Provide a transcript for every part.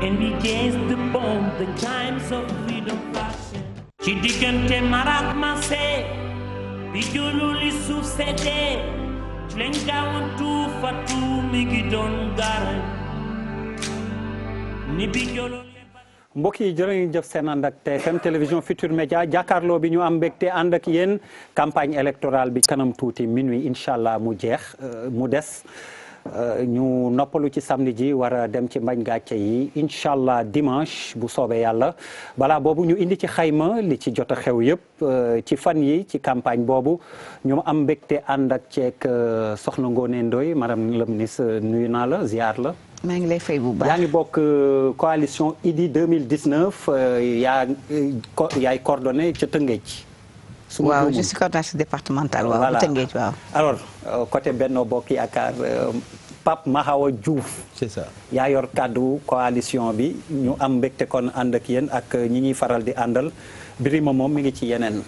and we chase the bomb, the chimes of freedom flashing. ci diggante marak mase bi jululi suuf seddee ci lañ gaawantu fatu mi ngi doon garan ni bi jolo. mbokk yi jërë ngeen jëf seen ànd ak TFM télévision Futur Média jàkkaarloo bi ñu am mbégte ànd ak yéen campagne électorale bi kanam tuuti minuit incha allah mu jeex mu des ñu noppalu ci samedi ji war a dem ci mbañ gàcce yi incha allah dimanche bu soobee yàlla balaa boobu ñu indi ci xayma li ci jot a xew yëpp ci fan yi ci campagne boobu ñu am mbégte ànd ak ceek soxna Ngoné Ndoye madame la ministre nuyu naa la ziar la. maa ngi lay fay bu baax yaa ngi bokk coalition Idy 2019 yaay coordonné ca Tëngéej. waaw je suis coordonnatrice départementale waaw bu Tëngéej waaw. alors côté Benno Bokk Yaakaar Pape Mahawa Diouf. c'est ça yaa yor kàddu coalition bi ñu am mbégte kon ànd ak yéen ak ñi ñuy faral di àndal Birima moom mi ngi ci yeneen.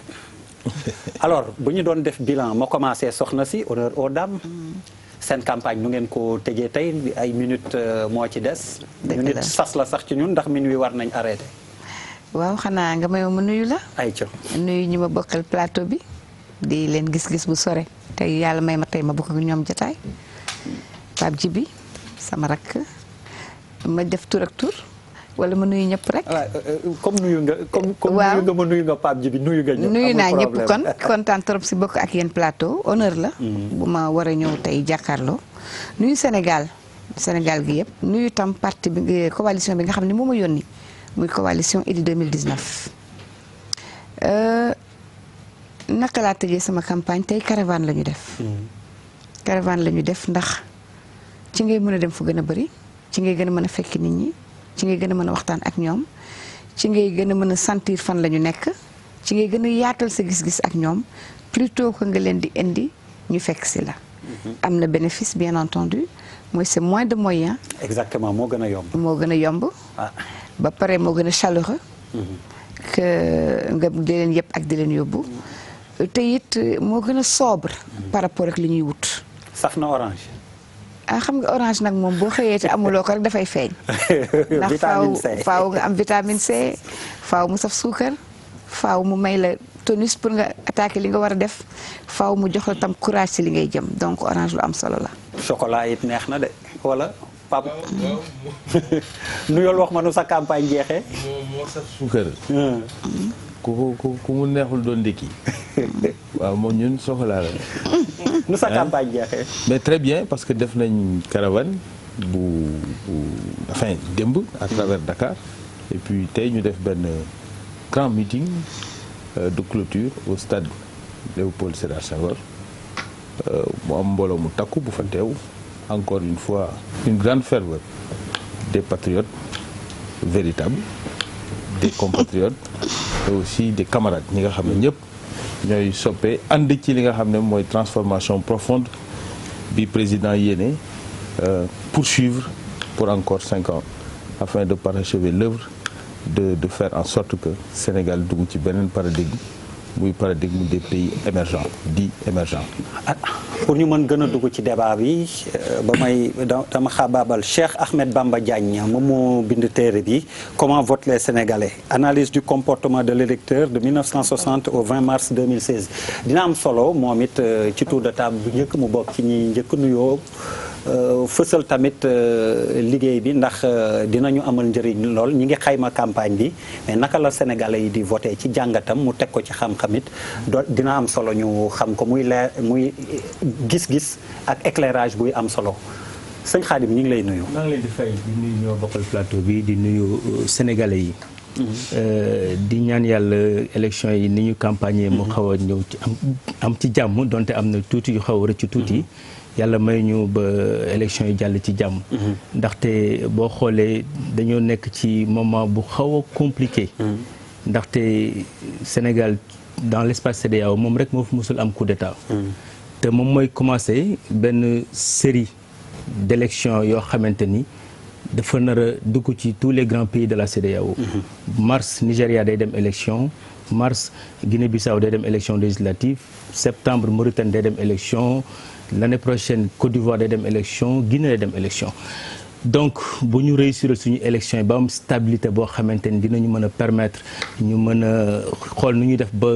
alors bu ñu doon def bilan ma commencé soxna si honneur aux dames. seen campagne nu ngeen ko tëjee tey ay minutes moo ci des. minutes sas la sax ci ñun ndax minuit war nañ arrêté. waaw xanaa nga may ma nuyu la. ayca nuyu ñi ma bokkal plateau bi. di leen gis-gis bu sore. tey yàlla may ma tey ma bokk ak ñoom jotaay. Pape Djibi sama rakk ma def tur ak tur wala ma nuyu ñëpp rek. comme nuyu nga nuyu nga ma nuyu nga Pape Djibi nuyu nga ñëpp. nuyu naa ñëpp kon kontaan trop si bokk ak yéen plateau honneur la. bu ma war a ñëw tey jàkkaarloo. nuyu Sénégal gi yëpp nuyu tam parti bi coalition bi nga xam ne moo ma yónni muy coalition Idy 2019. naka laa tëjee sama campagne tey caravane la ñu def. caravane la ñu def ndax ci ngay mën a dem fu gën a bëri ci ngay gën a mën a fekk nit ñi. ci ngay gën a mën a waxtaan ak ñoom ci ngay gën a mën a sentir fan la ñu nekk ci ngay gën a yaatal sa gis-gis ak ñoom plutôt que nga leen di indi ñu fekk si la. am na bénéfice bien entendu mooy c'est moins de moyens. exactement moo gën a yomb. moo gën a yomb. ba pare moo gën a chaleureux. que nga di leen yëpp ak di leen yóbbu. te it moo gën a sobre. par rapport ak li ñuy wut. saf na orange. xam nga orange nag moom boo xëyee te amuloo ko rek dafay feeñ. ndax faaw nga am vitamine C faaw mu saf suukar faaw mu may la tonus pour nga attaquer li nga war a def faaw mu jox la tam courage si li ngay jëm donc orange lu am solo la. chocolat it neex na de wala Pape. nuyool wax ma nu sa campagne jeexee. moo saf suukar. ku mu neexul doon ndékki. waaw moom ñun soxlaa la. nu sa campagne jeexee. mais très bien parce que def nañ caravane bu enfin démb à travers Dakar et puis tey ñu def benn grand meeting de clôture au stade Léopold Sédar Senghor mu am mbooloo mu takku bu fa teew encore une fois une grande ferveur des patriotes véritables des compatriotes et aussi des camarades ñi nga xam ne ñëpp ñooy soppe ànd ci li nga xam ne mooy transformation profonde bi président yéene poursuivre pour encore 5 ans afin de parachever l'œuvre de faire en sorte que Sénégal dugg ci beneen paradigme muy paradigme des pays émergents dits émergents. pour ñu mën gën a dugg ci débat bi ba may dama xaabaabal Cheikh Ahmed Bamba Diagne moom moo bind téere bi comment votent les Sénégalais analyse du comportement de l'électeur de 1960 au 20 mars 2016 dina am solo moom it ci tour de table bu njëkk mu bokk ci ñi njëkk nuyoo fësal tamit liggéey bi ndax dinañu amal njëriñ lool ñi ngi xayma campagne bi mais naka la Sénégalais yi di voté ci jàngatam mu teg ko ci xam-xamit dina am solo ñu xam ko muy leer muy gis-gis ak éclairage buy am solo sëñ Khadim ñu ngi lay nuyu. maa ngi leen di fay di nuyu ñoo bokkal plateau bi di nuyu Sénégalais yi. di ñaan yàlla élection yi ni ñu campagne mu xaw a ñëw ci am ci jàmm donte am na tuuti yu xaw a rëcc tuuti. yàlla may ñu ba élection yi jàll ci jàmm. ndaxte boo xoolee dañoo nekk ci moment bu xaw a compliqué. ndaxte Sénégal dans l'espace CEDEAO moom rek moo fi musul am coup d'état. te moom mooy commencé benn série d'élections yoo xamante ni dafa nar a dugg ci tous les grands pays de la CEDEAO. mars Nigéria day dem élection mars Guinée-Bissau day dem élection législative septembre Mauritanie day dem élection l'année prochaine Côte d'Ivoire day dem élection Guinée day dem élection donc bu ñu réussir suñu élection yi ba am stabilité boo xamante ni dinañu mën a permettre ñu mën a xool nu ñuy def ba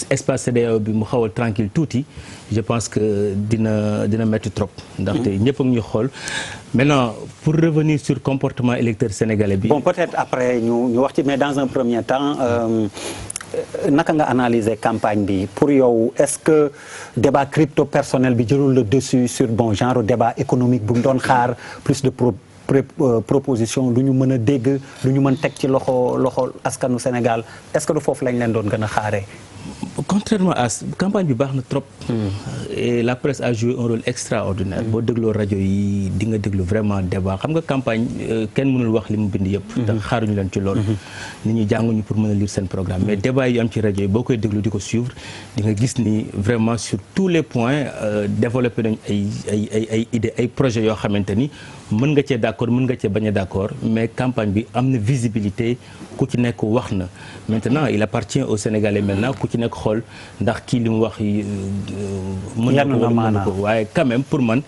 espace CEDEAO bi mu xaw a tranquille tuuti je pense que dina métti trop. ndaxte ñëpp a ngi ñu xool maintenant pour revenir sur comportement électeur sénégalais bi. bon peut-être après ñu wax ci mais dans un premier temps. naka nga analyser campagne bi pour yow est-ce que débat crypto personnel bi jëlul le dessus sur bon genre débat économique bu mu doon xaar plus de proposition lu ñu mën a dégg lu ñu mën teg ci loxo askanu Sénégal est-ce que du foofu lañ leen doon gën a xaaree. contrairement à campagne bi baax na trop. et la presse a joué un rôle extraordinaire. boo dégloo rajo yi di nga déglu vraiment débat xam nga campagne kenn mënul wax li mu bind yëpp. ndax xaaruñu leen ci loolu. nit ñi jànguñu pour mën a lire seen programme mais débat yi am ci rajo yi boo koy déglu di ko suivre di nga gis ni vraiment sur tous les points développé nañ ay idées ay projets yoo xamante ni mën nga cee d'accord mën nga cee bañ a d'accord mais campagne bi am na visibilité ku ci nekk wax na maintenant il appartient aux Sénégalais maintenant ku ci nekk xool ndax kii li mu wax mën na ko wala mën ko waaye quand même pour man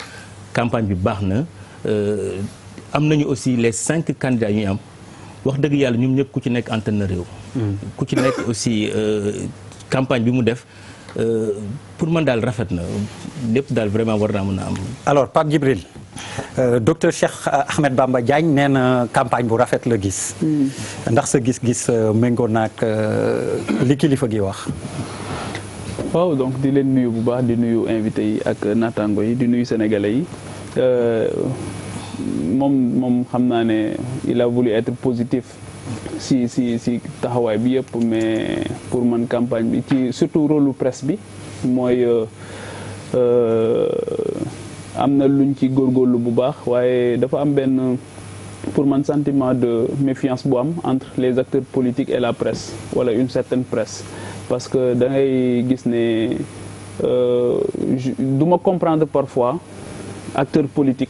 campagne bi baax na am nañu aussi les 5 candidats yu ñu am wax dëgg yàlla ñoom ñëpp ku ci nekk antenne na réew ku ci nekk aussi campagne bi mu def pour man daal rafet na lépp daal vraiment war naa mën a am. alors Pape Djibril docteur Cheikh Ahmed Bamba Diagne nee na campagne bu rafet la gis. ndax sa gis-gis méngoo naag li kilifa gi wax. waaw donc di leen nuyu bu baax di nuyu invité yi ak naataango yi di nuyu sénégalais yi moom xam naa ne il a voulu être positif. si taxawaay bi yëpp mais pour man campagne bi ci surtout rôle presse bi mooy am na luñ ci góorgóorlu bu baax waaye dafa am benn pour man sentiment de méfiance bu am entre les acteurs politiques et la presse wala une certaine presse parce que da ngay gis ne du ma comprendre parfois acteur politique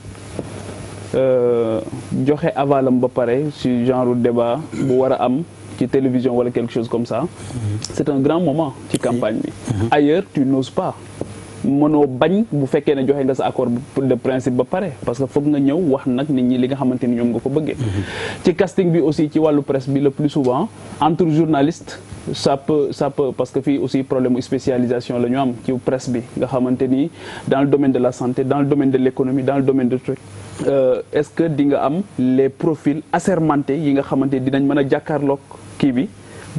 joxe avalam ba pare ci genre débat bu war a am ci télévision wala quelque chose comme ça c'est un grand moment ci campagne bi ailleurs tu n'oses pas mënoo bañ bu fekkee ne joxe nga sa accord de principe ba pare parce que foog nga ñëw wax nag nit ñi li nga xamante ni ñoom nga ko bëggee ci casting bi aussi ci wàllu presse bi le plus souvent entre journalistes ça peut parce que fii aussi problème mu spécialisation la ñu am ci presse bi nga xamante ni dans le domaine de la santé dans le domaine de l'économie dans le domaine de truc est-ce que di nga am les profils assermentés yi nga xamante ni dinañ mën a jàkkaarloog kii bi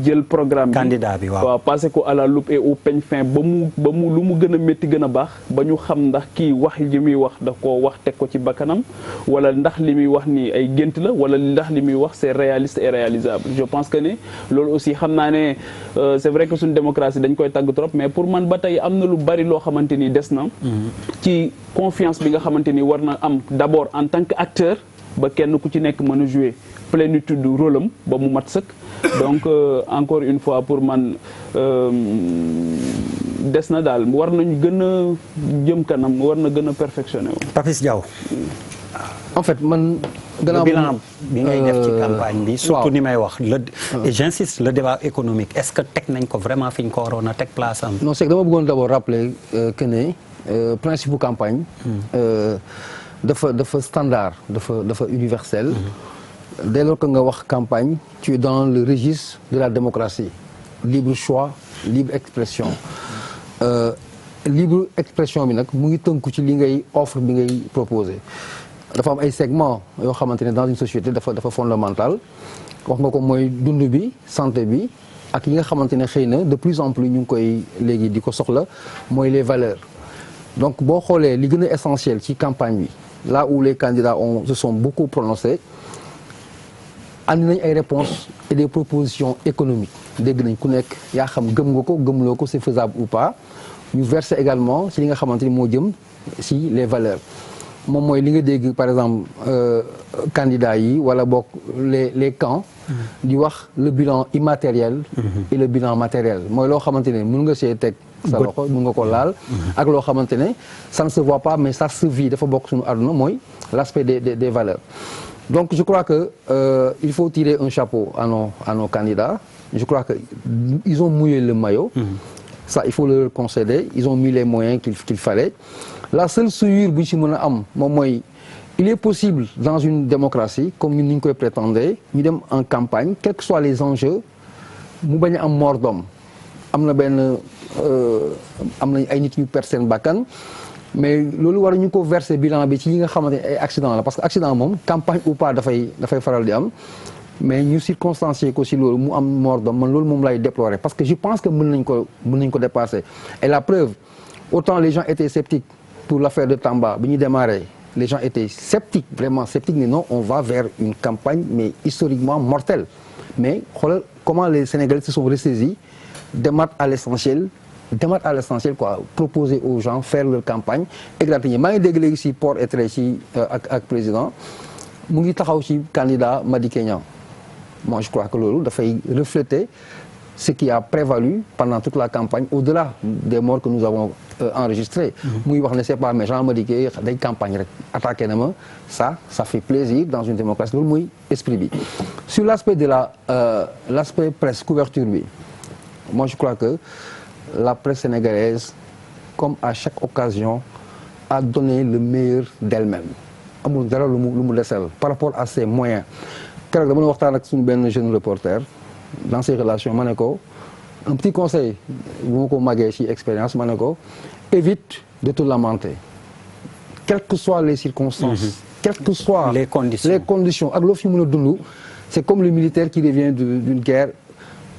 jël programme bi candidat bi waaw passé ko à la loupe et au peigne fin ba mu lu mu gën a métti gën a baax ba ñu xam ndax kii wax li muy wax da koo wax teg ko ci bakkanam wala ndax li muy wax ni ay gént la wala ndax li muy wax c'est réaliste et réalisable je pense que ne loolu aussi xam naa ne c'est vrai que suñu démocratie dañ koy tàgg trop mais pour man ba tey am na lu bari loo xamante ni des na ci confiance bi nga xamante ni war na am d'abord en tant que acteur ba kenn ku ci nekk mën a jouer plénitude rôle am ba mu mat sëkk donc encore une fois pour man des na daal war nañu gën a jëm kanam war na gën a perfectionner wu. Papis Diaw. en fait man. gannaaw bilan bi ngay def ci campagne bi. surtout ni may wax et j'insiste le débat économique est-ce que teg nañ ko vraiment fi ñu ko waroon a teg place am. non c'est que dama bëggoon d'abord rappeler que ne principe bu campagne. dafa standard dafa universel. Dès lors que nga wax campagne tu es dans le registre de la démocratie libre choix libre expression libre expression bi nag mu ngi tënku ci li ngay offre bi ngay proposer dafa am ay segments yoo xamante ne dans une société dafa fondamental wax nga ko mooy dund bi santé bi ak yi nga xamante ne xëy na de plus en plus ñu ngi koy léegi di ko soxla mooy les valeurs donc boo xoolee li gën a essentiel ci campagne bi là où les candidats se sont beaucoup prononcés andi nañ ay réponses et des propositions économiques dégg nañ ku nekk yaa xam gëm nga ko gëmloo ko c'est faisable ou pas ñu verser également ci li nga xamante ni moo jëm ci les valeurs moom mooy li nga dégg par exemple candidats yi wala bokk les camps di wax le bilan immatériel et le bilan matériel mooy loo xamante ne mën nga see teg sa loxo mën nga ko laal ak loo xamante ne ça ne se voit pas mais ça se vit dafa bokk suñu àdduna mooy l'aspect des valeurs. Donc je crois que il faut tirer un chapeau à nos candidats. Je crois que ils ont mouillé le maillot. Ça il faut leur concéder. Ils ont mis les moyens qu'il fallait. La seule souillure bu ñu ci mën a am moom mooy il est possible dans une démocratie comme ñun ni ñu koy prétendre ñu dem en campagne quels que soient les enjeux mu bañ a am mort d'homme am na ay nit ñu perdre seen bakkan mais loolu war ñu ko verser bilan bi ci yi nga xamante ne ay accident la parce que accident moom campagne ou pas dafay faral di am mais ñu circonstancier ko si loolu mu am mort d'homme man loolu moom lay déplorer parce que je pense que mën nañ ko dépasser et la preuve autant les gens étaient sceptiques pour l'affaire de Tamba bi ñu démarré les gens étaient sceptiques vraiment sceptiques mais non on va vers une campagne mais historiquement mortelle mais xoolal comment les Sénégalais se sont ressaisis démarrer à l'essentiel quoi proposer aux gens faire leur campagne égratigner maa ngi dégg léegi si port et trait ci ak président mu ngi taxaw ci candidat Madické Niang moi je crois que loolu dafay refléter ce qui a prévalu pendant toute la campagne au-delà des morts que nous avons enregistrés mu ngi wax ne c'est pas méchant Madické day campagne rek attaqué na ma ça fait plaisir dans une démocratie loolu mooy esprit bi sur l'aspect de l'aspect presse couverture bi moi je crois que la presse sénégalaise comme à chaque occasion a donné le meilleur d'elle-même amul dara lu mu desel par rapport à ses moyens keroog dama waxtaan ak suñu benn jeune reporter dans ses relations ma ne ko un petit conseil bu ma ko màggee ci expérience ma ne ko évite de te lamenter quelles que soient les circonstances quelles que soient les conditions ak loo fi mën a dund c'est comme le militaire qui revient d'une guerre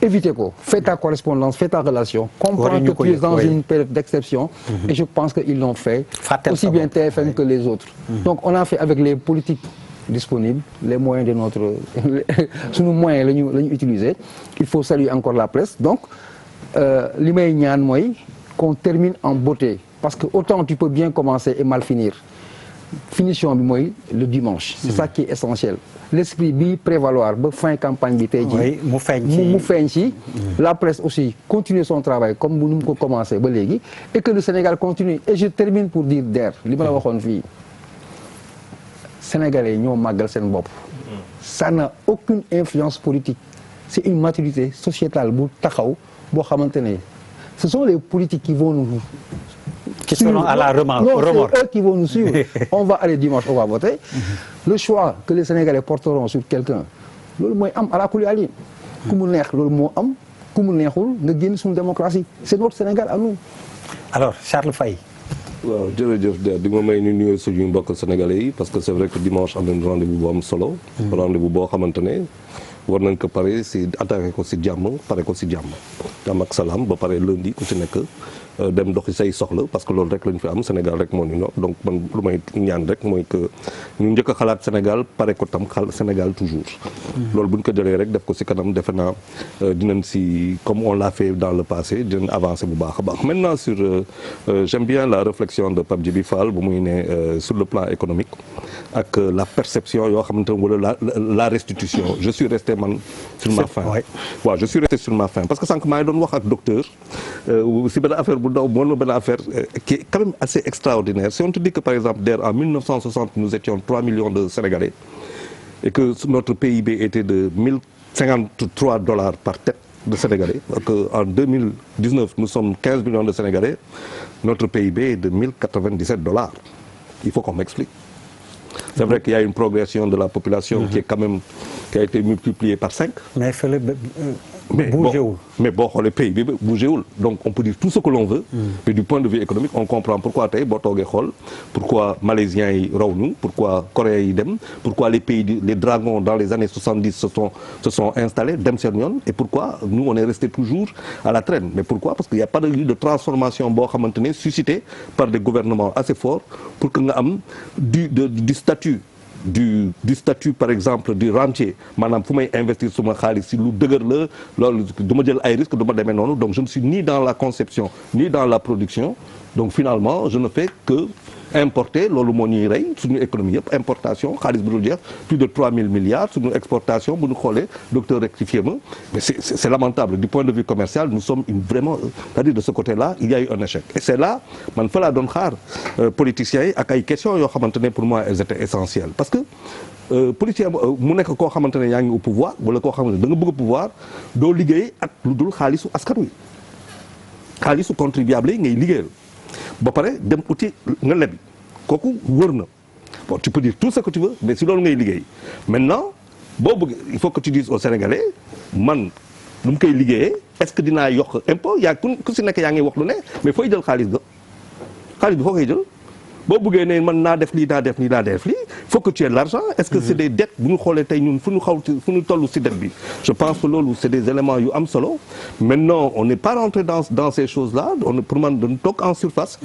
évitez ko fais ta correspondance fais ta relation comprends que tu es dans une période d'exception et je pense que ils l'ont fait aussi bien TFM que les autres donc on a fait avec les politiques disponibles les moyens de notre sunu moyens la ñu utiliser il faut saluer encore la presse donc li may ñaan mooy qu'on termine en beauté parce que autant tu peux bien commencer et mal finir finition bi mooy le dimanche c'est ça qui est essentiel l'esprit bi prévaloir ba fin campagne bi tey jii mu feeñ ci la presse aussi continue son travail comme nu mu ko commencé ba léegi et que le Sénégal continue et je termine pour dire Der li ma la waxoon fii Sénégalais ñoo màggal seen bopp ça n'a aucune influence politique c'est une maturité sociétale bu taxaw boo xamante ne ce sont les politiques qui vont nous seront à la remorque. Non, c'est eux qui vont nous suivre. On va aller dimanche, on va voter. Le choix que les Sénégalais porteront sur quelqu'un, loolu mooy am à la kulli ali ku mu neex loolu moo am ku mu neexul nga génn suñu démocratie c'est notre Sénégal à nous. Alors Charles Faye. waaw jërëjëf di ma may ñu nuyoo suñu mbokk sénégalais yi parce que c'est vrai que dimanche am nañ rendez-vous bu am solo. rendez-vous boo xamante ne war nañ ko pare si attaqué ko si jàmm pare ko si jàmm ak salaam ba pare lundi ku si nekk dem doxi say soxla parce que loolu rek lañ fi am Sénégal rek moo ñu ñor donc man lu may ñaan rek mooy que ñu njëkk a xalaat Sénégal pare ko tam Sénégal toujours. loolu bu ñu ko jëlee rek def ko si kanam defe naa dinañ si comme on l'a fait dans le passé dinañ avancer bu baax a baax. maintenant sur j'aime bien la réflexion de Pape Djibi Fall bu muy ne sur le plan économique ak la perception yoo xamante ne wala la restitution je suis resté man sur ma faim. waaw je suis resté sur ma faim parce que sànq maa ngi doon wax ak docteur si benn affaire bu ndaw moom la benn affaire qui est quand même assez extraordinaire si on te dit que par exemple en 1960 nous étions 3 millions de Sénégalais et que notre PIB était de $1053 par tête de Sénégalais et que en 2019 nous sommes 15 millions de Sénégalais notre PIB est de $1097 il faut qu'on m'explique. C'est vrai qu'il y a une progression de la population qui est quand même qui a été multipliée par 5. Mais bougéwul. Mais boo xoolee pays bi bougéwul donc on peut dire tout ce que l'on veut. Mais du point de vue économique on comprend pourquoi tey boo toogee xool pourquoi malaisiens yi raw ñu pourquoi coréens yi dem pourquoi les dragons dans les années 70 se sont installés dem seen yoon et pourquoi nous on est resté toujours à la traîne mais pourquoi parce qu'il y a pas de transformation boo xamante ne suscité par des gouvernements assez forts pour que nga am du statut par exemple du rentier maanaam fu may investir suma xaalis si lu dëgër la loolu du ma jël ay risques du ma demee noonu donc je ne suis ni dans la conception ni dans la production donc finalement je ne fais que importer loolu moo ñuy rey suñu économie yëpp importation xaalis bu dul jeex plus de 3000 milliards suñu exportation bu ñu xoolee docteur rectifié ma mais c'est lamentable du point de vue commercial nous sommes vraiment c'est-à-dire de ce côté-là il y a eu un échec et c'est là man fa laa doon xaar politiciens yi ak ay questions yoo xamante ne pour moi elles étaient essentielles parce que politicien mu nekk koo xamante ne yaa ngi au pouvoir wala koo xamante ne da nga bëgg pouvoir doo liggéey ak lu dul xaalisu askan wi xaalisu contribuable yi ngay liggéeyal ba pare dem uti nga lebi kooku wër na bon tu peux dire tout ce que tu veux mais si loolu ngay liggéey maintenant boo bëgg il faut que tu dises aux Sénégalais man lu mu koy liggéeyee est-ce que dinaa yokk impôt yaa ku si nekk yaa ngi wax lu ne mais fooy jël xaalis bi foo koy jël boo bëggee ne man naa def lii naa def lii naa def lii faut que tu aies l'argent est-ce que c'est des dettes bu ñu xoolee tey ñun fu ñu toll si dette bi je pense que loolu c'est des éléments yu am solo maintenant on n'est pas rentré dans ces choses-là pour man dañu toog en surface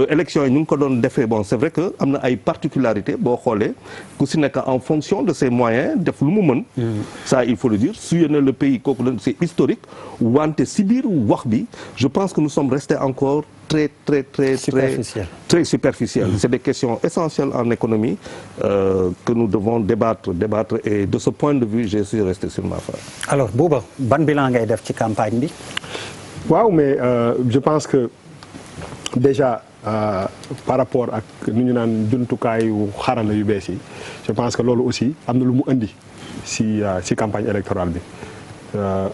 élection yi ñu ngi ko doon defee bon c'est vrai que am na ay particularités boo xoolee ku si nekk en fonction de ses moyens def lu mu mën ça il faut le dire sillonner le pays kooku la c'est historique wante si biir wax bi je pense que nous sommes restés encore très superficiel. C'est des questions essentielles en économie que nous devons débattre et de ce point de vue je suis resté sur ma foi. Alors Bouba ban bilan ngay def ci campagne bi. waaw mais je pense que déjà par rapport ak nu ñu naan jumtukaayu xarala yu bees yi je pense que loolu aussi am na lu mu indi si campagne électorale bi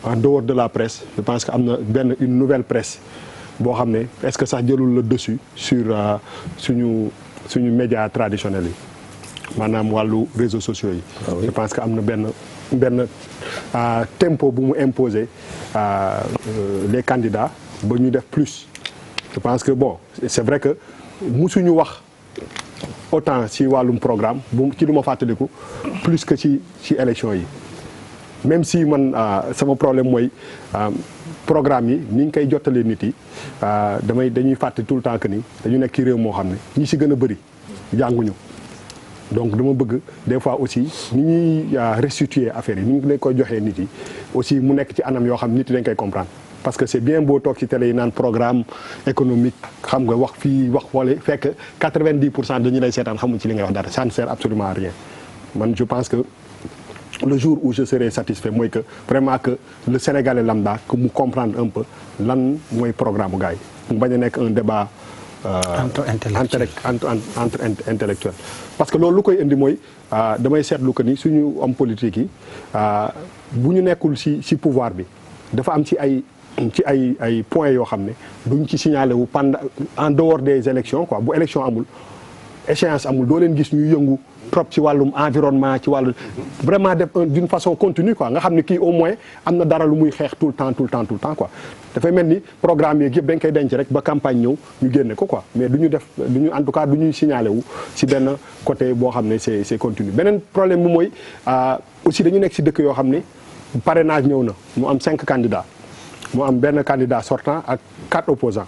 en dehors de la presse je pense que am na une nouvelle presse. boo xam ne est-ce que sax jëlul le dessus sur suñu médias traditionnels yi maanaam wàllu réseaux sociaux yi. je pense que am na benn tempo bu mu imposer les candidats ba ñu def plus. je pense que bon c'est vrai que musuñu wax autant ci wàllum programme bu ci lu ma fàttaliku plus que ci élection yi même si man sama problème mooy. programme yi ni ñu koy jottalee nit yi dañuy fàtte tout le temps que ni dañu nekk ci réew moo xam ne ñi ci gën a bëri jànguñu donc dama bëgg des fois aussi ni ñuy restituer affaire yi ni ñu leen koy joxee nit yi aussi mu nekk ci anam yoo xam nit yi dañ koy comprendre parce que c'est bien beau toog ci télé yi naan programme économique xam nga wax fii wax wala fekk 90% dañu lay seetaan xamuñ ci li ngay wax dara ça ne sert absolument à rien man je pense que le jour où je serai satisfait mooy que vraiment que le Sénégalais lambda que mu comprendre un peu lan mooy programme bu gars yi mu bañ a nekk un débat entre intellectuel parce que loolu lu koy indi mooy damay seetlu que ni suñu homme politique yi bu ñu nekkul ci pouvoir bi dafa am ci ay points yoo xam ne duñ ci signalé wu pendant en dehors des élections quoi bu élection amul échéance amul doo leen gis ñuy yëngu trop ci wàllum environnement ci wàllu vraiment def d'une façon continue quoi nga xam ne kii au moins am na dara lu muy xeex tout le temps quoi dafay mel ni programme yeeg yëpp dañ koy denc rek ba campagne ñëw ñu génne ko quoi mais du ñu en tout cas du ñuy signalé wu ci benn côté boo xam ne c'est continu beneen problème bi mooy aussi dañu nekk ci dëkk yoo xam ne parrainage ñëw na mu am 5 candidats mu am benn candidat sortant ak 4 opposants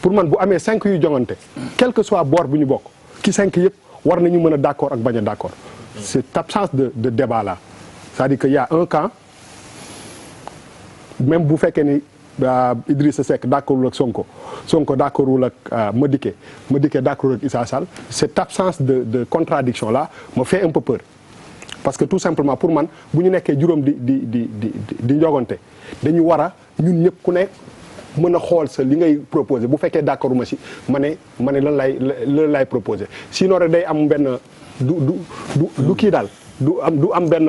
pour man bu amee 5 yu joŋante quel que soit boor bu ñu bokk ki 5 yëpp war nañu mën a d'accord ak bañ a d'accord cette absence de débat là c'est-à-dire que y a un camp même bu fekkee ni Idrissa Seck d'accordul ak Sonko d'accordul ak Madické d'accordul ak Issa Sall cette absence de contradiction là me fait un peu peur parce que tout simplement pour man bu ñu nekkee juróom di njogante dañu war a ñun ñëpp ku nekk mën a xool sa li ngay proposer bu fekkee d'accord ma si ma ne lan lay proposer sinon rek day am benn du kii daal du am benn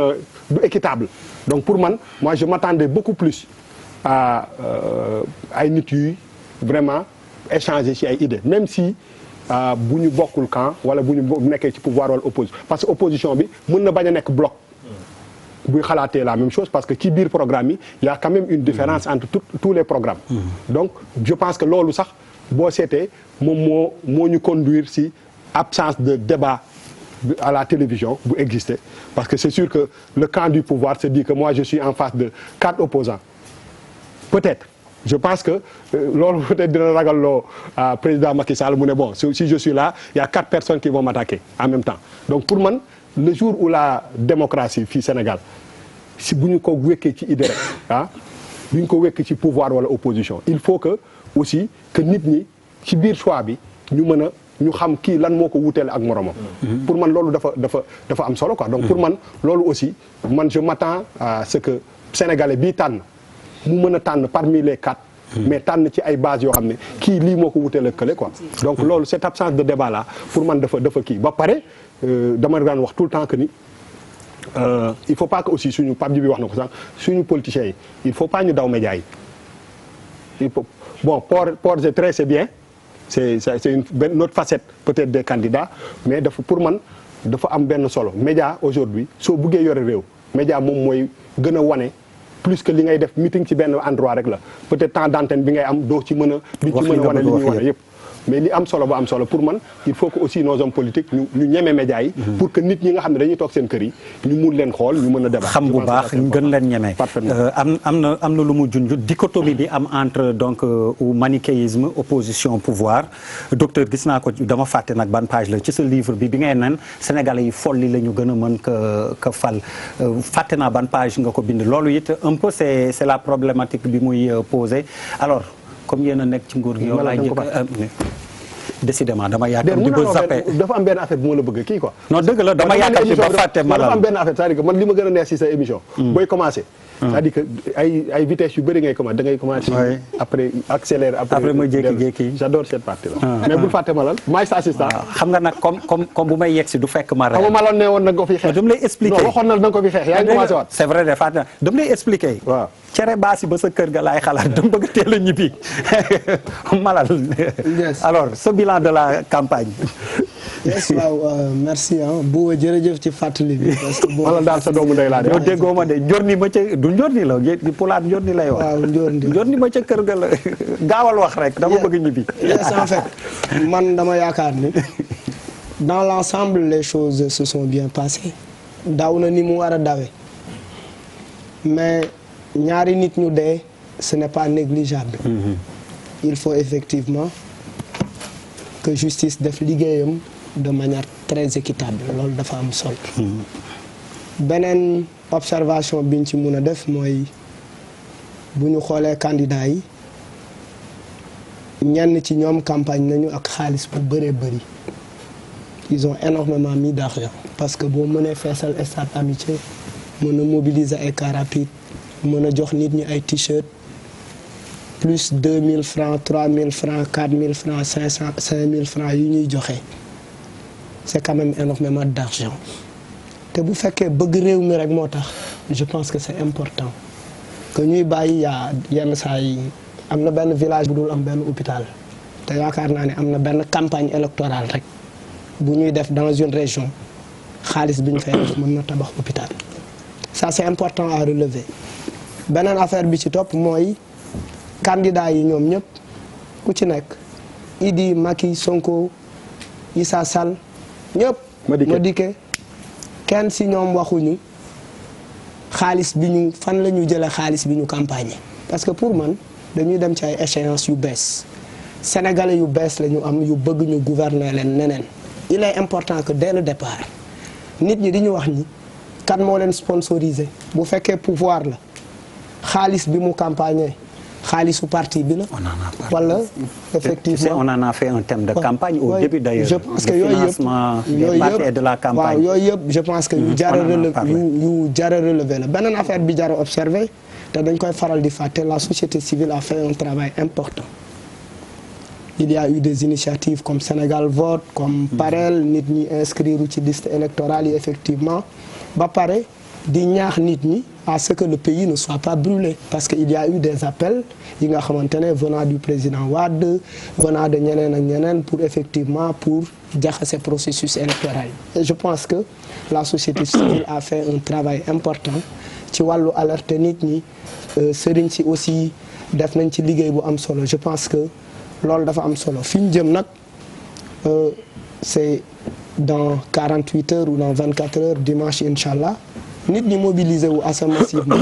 du équitable donc pour man moi je m'attendais beaucoup plus à ay nit yuy vraiment échanger ci ay idées même si bu ñu bokkul camp wala bu ñu nekkee ci pouvoir wala opposition parce que opposition bi mën na bañ a nekk bloc buy xalaatee la même chose parce que ci biir programme yi y a quand même une différence entre tous les programmes donc je pense que loolu sax boo seetee moom moo ñu conduire si absence de débat à la télévision bu exister parce que c'est sûr que le camp du pouvoir se dit que moi je suis en face de 4 opposants peut-être je pense que loolu peut-être dina ragalloo président Macky Sall mu ne bon si je suis là il y a 4 personnes qui vont m'attaquer en même temps donc pour man le jour où la démocratie fii Sénégal si bu ñu ko wékkee ci idée rek bu ñu ko wékkee ci pouvoir wala opposition il faut que aussi que nit ñi ci biir choix bi ñu xam kii lan moo ko wuuteel ak moromam. pour man loolu dafa am solo quoi donc pour man loolu aussi man je m'attends à ce que sénégalais bii tànn mu mën a tànn parmi les 4. mais tànn ci ay bases yoo xam ne kii lii moo ko wuuteel ak kële quoi donc loolu cette absence de débat là pour man dafa kii ba pare. dama daan wax tout le temps que ni il faut pas que aussi suñu Pape Djibi wax na ko sax suñu politiciens yi il faut pas ñu daw médias yi il faut bon port et trait c'est bien c'est une autre facette peut-être des candidats mais dafa pour man dafa am benn solo média aujourd'hui soo buggee yore réew média moom mooy gën a wane plus que li ngay def meeting ci benn endroit rek la peut-être temps d'antenne bi ngay am doo ci mën a wane li ñuy wane yëpp mais li am solo ba am solo pour man il faut que aussi nos hommes politiques ñu ñeme média yi pour que nit ñi nga xam ne dañuy toog seen kër yi ñu mun leen xool ñu mën a débat xam bu baax ñu gën leen ñeme am na lu mu junj dichotomie bi am entre donc manichéisme opposition pouvoir docteur gis naa ko dama fàtte nag ban page la ci sa livre bi ngay nen sénégalais yi folli la ñu gën a mën que fal fàtte naa ban page nga ko bind loolu it un peu c'est la problématique bi muy posé alors comme yéen a nekk ci nguur gi yow laay njëkk décidément dama yaakaar di ko zappé dafa am benn affaire bu ma la bëgg kii quoi non dëgg la dama yaakaar ci ba fàtte malal dafa am benn affaire c'est-à-dire que man li ma gën a neex ci sa émission booy commencé c'est-à-dire que ay vitesse yu bëri ngay commencé da ngay commencé après accélère après ma jékki-jékki j'adore cette partie là mais bul fàtte malal maay sa assistant xam nga nag comme bu may yegg si du fekk ma xam nga malal ne woon na nga ko fi xeex dama lay expliquer non waxoon na nga ko fi xeex yaa ngi commencé waat c'est vrai de fàtte na dama lay expliquer waaw cere baasi ba sa kër ga laay xalaat dama bëgg teel a ñibbi malal alors ce bilan de la campagne yes waaw merci bu jërëjëf ci fàttali bi parce que wala daal sa doomu ndey laa de yow déggoo ma de njorni ma ca du njorni la pulaat njorni lay wax waaw njorni ma ca kër ga la gaawal wax rek dama bëgg ñibbi yes en fait man dama yaakaar ni dans l'ensemble les choses se sont bien passées daw na ni mu war a dawe mais ñaari nit ñu dee ce n'est pas négligeable il faut effectivement que justice def liggéeyam de manière très équitable loolu dafa am solo beneen observation biñ ci mun a def mooy bu ñu xoolee candidats yi ñenn ci ñoom campagne nañu ak xaalis bu bëree bëri ils ont énormément mis d'argent parce que boo mënee feesal stade Amitié mën a mobiliser ay car rapide mën a jox nit ñi ay t-shirt plus 2000 francs 3000 francs 4000 francs 500 5000 francs yu ñuy joxe c'est quand même énormément d'argent te bu fekkee bëgg réew mi rek moo tax je pense que c'est important que ñuy bàyyi yaa yenn saa yi am na benn village bu dul am benn hôpital te yaakaar naa ne am na benn campagne électorale rek bu ñuy def dans une région xaalis bi ñu fay def mën na tabax hôpital ça c'est important à relever beneen affaire bi ci topp mooy candidat yi ñoom ñëpp ku ci nekk Idi Macky Sonko Issa Sall ñëpp Madické kenn si ñoom waxuñu xaalis bi ñu fan la ñu jëlee xaalis bi ñu campagne parce que pour man dañuy dem ci ay échéances yu bees sénégalais yu bees la ñu am yu bëgg ñu gouverner leen neneen il est important que dès le départ nit ñi di ñu wax ni kan moo leen sponsorisé bu fekkee pouvoir la xaalis bi mu campagne xaalisu parti bi la. wala effectivement on en a fait un thème de campagne au début d'ailleurs. je pense que yooyu yëpp de la campagne. waaw yooyu yëpp je pense que yu jar a relever la beneen affaire bi jar a observer te dañ koy faral di fàtte la société civile a fait un travail important. il y a eu des initiatives comme Sénégal Vote comme Parel nit ñi inscrire ci liste électorale yi effectivement ba pare di ñaax nit ñi à ce que le pays ne soit pas brûlé parce que il y a eu des appels yi nga xamante ne venant du président Wade venant de ñeneen ak ñeneen pour effectivement pour jaxase processus électoral et je pense que la société civile a fait un travail important ci wàllu alerte nit ñi sëriñ si aussi def nañ ci liggéey bu am solo je pense que loolu dafa am solo fi ñu jëm nag c'est dans 48 heures ou dans 24 heures dimanche inchallah nit ñi mobiliser wu assez massivement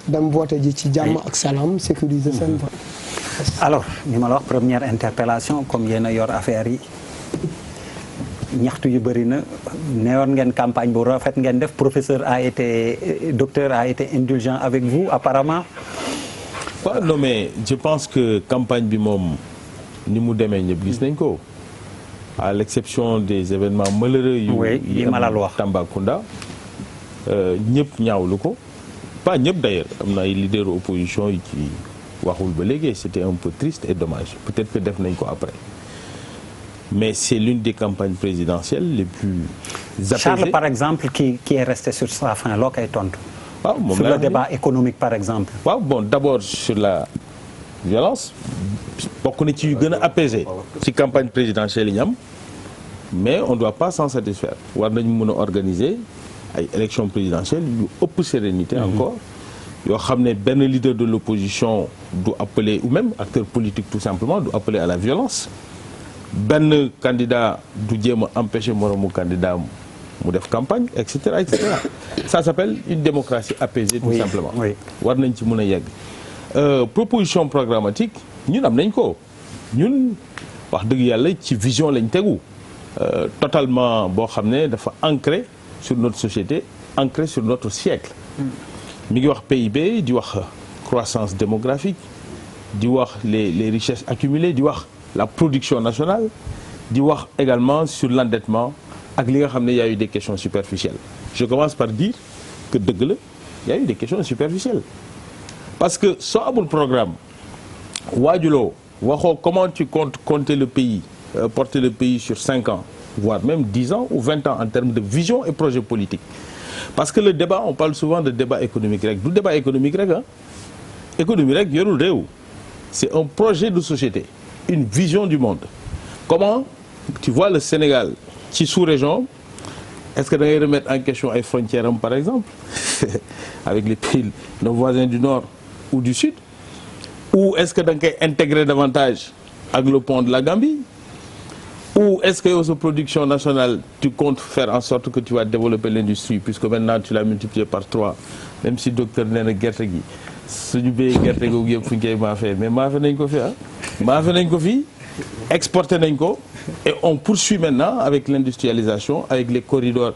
dem voter ji ci jàmm ak salaam sécuriser seen vote. alors ni ma la wax première interpellation comme yéen a yor affaire yi ñaxtu yu bëri na neewoon ngeen campagne bu rafet ngeen def docteur a été indulgent avec vous apparemment. waaw non mais je pense que campagne bi moom ni mu demee ñëpp gis nañ ko à l'exception des événements malheureux yu ma la wax Tambacounda ñëpp ñaawlu ko pas ñëpp d'ailleurs am na ay leaders opposition yi ci waxul ba léegi c'était un peu triste et dommage peut-être que def nañ ko après mais c'est l'une des campagnes présidentielles les plus apaisées. Charles par exemple qui est resté sur sa faim loo koy tontu. waaw moom sur le débat économique par exemple. waaw bon d'abord sur la violence bokk na ci yu gën a apaisé ci campagne présidentielle yi ñu am mais on doit pas s'en satisfaire war nañu mën a organiser ay élections présidentielles yu ëpp sérénité encore yoo xam ne benn leader de l'opposition du appeler ou même acteur politique tout simplement du appeler à la violence benn candidat du jéem a empêcher moromu candidat mu def campagne et cetera et cetera ça s'appelle une démocratie apaisée tout simplement war nañ ci mën a yegg proposition programmatique ñun am nañ ko ñun wax dëgg yàlla ci vision lañ tegu totalement boo xam ne dafa ancré sur notre société ancré sur notre siècle mi ngi wax PIB di wax croissance démographique di wax les richesses accumulées di wax la production nationale di wax également sur l'endettement ak li nga xam ne y a eu des questions superficielles je commence par dire que dëgg la y a eu des questions superficielles parce que soo amul programme waajuloo waxoo comment tu comptes compter le pays porter le pays sur 5 ans voire même 10 ans ou 20 ans en termes de vision et projet politique parce que le débat on parle souvent de débat économique rek du débat économique rek économie rek yorul réew c'est un projet de société une vision du monde comment tu vois le Sénégal ci sous-région est-ce que da ngay remettre en question ay frontières am par exemple avec les pays nos voisins du nord ou du sud ou est-ce que da nga koy intégrer davantage avec le pont de la Gambie ou est-ce que yow sa production nationale tu comptes faire en sorte que tu vas développer l'industrie puisque maintenant tu l'as multiplié par 3 même si docteur nee na gerte gi suñu béyee gerte googu yëpp fu ñu koy maafee mais maafe nañ ko fi maafe nañ ko fi exporté nañ ko et on poursuit maintenant avec l'industrialisation avec les corridors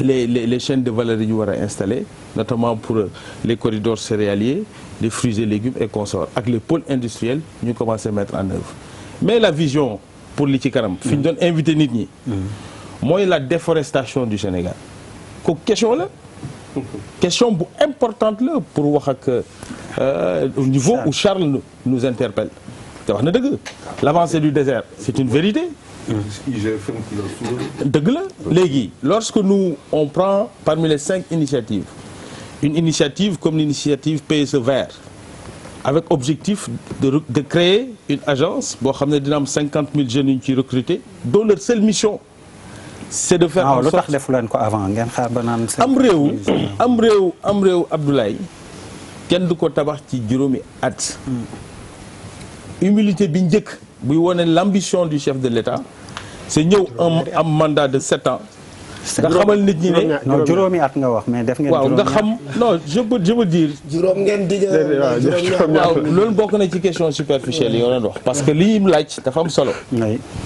les chaînes de valeur yi ñu war a installer notamment pour les corridors céréaliers les fruits et légumes et consorts ak les pôles industriels ñu commencé à mettre en œuvre mais la vision pour li ci kanam fi ñu doon invité nit ñi mooy la déforestation du Sénégal ko question la question bu importante la pour wax ak au niveau où Charles nous interpelle te wax na dëgg l'avancée du désert c'est une vérité dëgg la léegi lorsque nous on prend parmi les 5 initiatives une initiative comme l'initiative PSE vert avec objectif de créer une agence boo xam ne dina am 50 000 jeunes yu ñu ciy recruter dont leur seule mission c'est de faire en sorte lu tax defu leen ko avant ngeen xaar ba naan am réew Abdoulaye kenn du ko tabax ci juróomi at humilité bi njëkk buy wone l'ambition du chef de l'État c'est ñëw am mandat de 7 ans nga xamal nit ñi ne non juróomi at nga wax mais def ngeen waaw nga xam non je veux dire juróom ngeen di waaw loolu bokk na ci question superficielle yi yoo doon wax parce que li mu laaj dafa am solo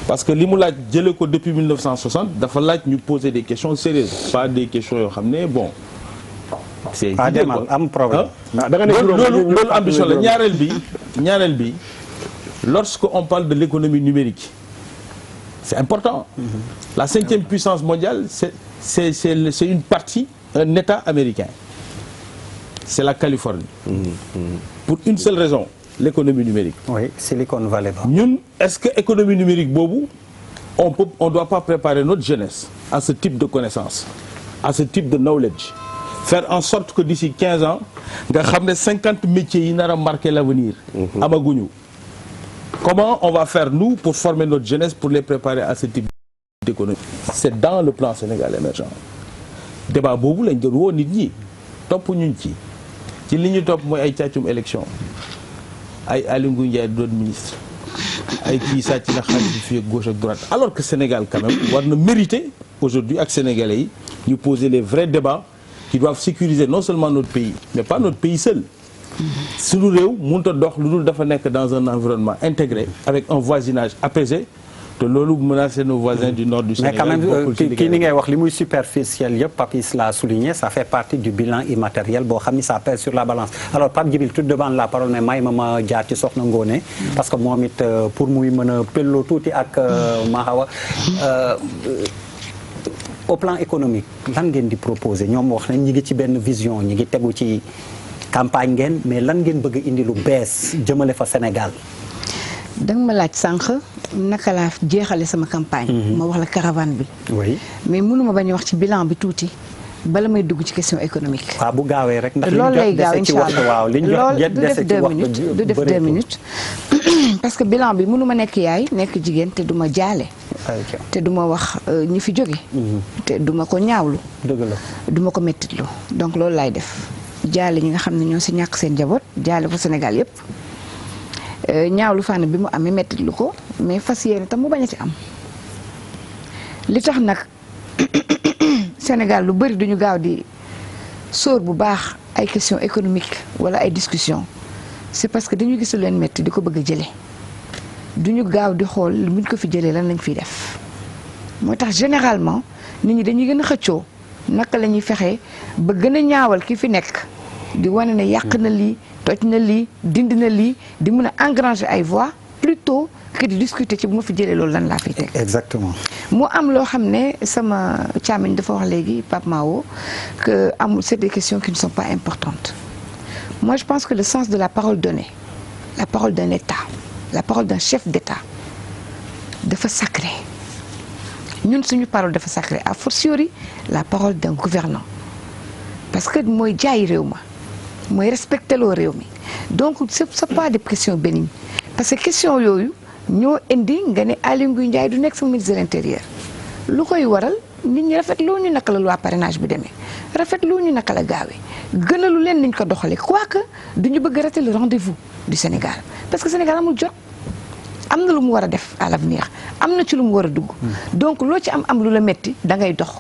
parce que li mu laaj jële ko depuis 1960 dafa laaj ñu poser des questions sérieuses pas des questions yoo xam ne bon c'est am problème loolu ambition la ñaareel bi lorsque on parle de l'économie numérique c'est important. La 5e puissance mondiale, c'est une partie, un État américain. C'est la Californie. Pour une seule raison, l'économie numérique. Oui, Silicon Valley. Ñun, est-ce que l'économie numérique boobu, on doit pas préparer notre jeunesse à ce type de connaissances, à ce type de knowledge. Faire en sorte que d'ici 15 ans, nga xam ne 50 métiers yi nar a marquer l'avenir. Amaguñu. Comment on va faire nous pour former notre jeunesse pour les préparer à ce type d'économie? C'est dans le plan Sénégal émergent. Débat boobu lañ doon woo nit ñi topp ñun ci li ñu topp mooy ay càccum élection ay Aly Ngouille Ndiaye doon ministre ay kii sàcc na xaalis bi fii gauche ak droite alors que Sénégal quand même war na mériter aujourd'hui ak sénégalais yi ñu poser les vrais débats qui doivent sécuriser non seulement notre pays mais pas notre pays seul. suñu réew mënut a dox lu dul dafa nekk dans un environnement intégré avec un voisinage apaisé te loolu menacé nos voisins du nord du Sénégal. mais quand même kii ni ngay wax li muy superficiel yëpp Papis l'a souligné ça fait partie du bilan immatériel boo xam ni ça pèse sur la balance alors Pape Djibril tu demandes la parole mais may ma jaar ci Soxna Ngoné parce que moom it pour muy mën a pelloo tuuti ak Mahawa au plan économique lan ngeen di proposer ñoom wax nañ ñi ngi ci benn vision ñi ngi tegu ci campagne ngeen mais lan ngeen bëgg indi lu bees jëmale fa Sénégal. danga ma laaj sànq naka laa jeexale sama campagne. ma wax la caravane bi. oui mais mënuma bañ a wax ci bilan bi tuuti bala may dugg ci question économique. waaw bu gaawee rek ndax loolu lay gaaw incha allah waaw li ñu dese ci waxtu du def 2 minutes parce que bilan bi mënuma nekk yaay nekk jigéen te duma jaale. te du ma wax ñi fi jóge te du ma ko ñaawlu dëgg la du ma ko mettitlu donc loolu laay def jaale ñi nga xam ne ñoo si ñàkk seen njaboot jaale ko Sénégal yëpp ñaawlu fànn bi mu amee mettitlu ko mais fas yéene tam mu bañ a ci am li tax nag Sénégal lu bëri duñu gaaw di sóor bu baax ay questions économiques wala ay discussions c'est parce que dañu gisul leen métti di ko bëgg a jëlee duñu gaaw di xool buñ ko fi jëlee lan lañ fiy def moo tax généralement nit ñi dañuy gën a xëccoo naka la ñuy fexee ba gën a ñaawal ki fi nekk di wane ne yàq na lii toj na lii dindi na lii di mën a engranger ay voix plutôt que di discuter ci bu ma fi jëlee loolu lan laa fiy teg. exactement. mu am loo xam ne sama càmmiñ dafa wax léegi Pape Mao que amul c'est des questions qui ne sont pas importantes moi je pense que le sens de la parole donnée la parole d'un État la parole d'un chef d'État dafa sacré ñun suñu parole dafa sacré a fortiori la parole d'un gouvernant parce que mooy jaay réew ma mooy respecté loo réew mi donc c'est pas des questions bénignes parce que question yooyu ñoo indi nga ne Aly Ngouille Ndiaye du nekk sama ministre de l'intérieur lu koy waral nit ñi rafetlu ñu naka la loi parrainage bi demee rafetlu ñu naka la gaawee gënalu leen niñ ko doxalee quoique duñu bëgg rater le rendez-vous du Sénégal parce que Sénégal amul jot am na lu mu war a def à l'avenir am na ci lu mu war a dugg donc loo ci am lu la metti da ngay dox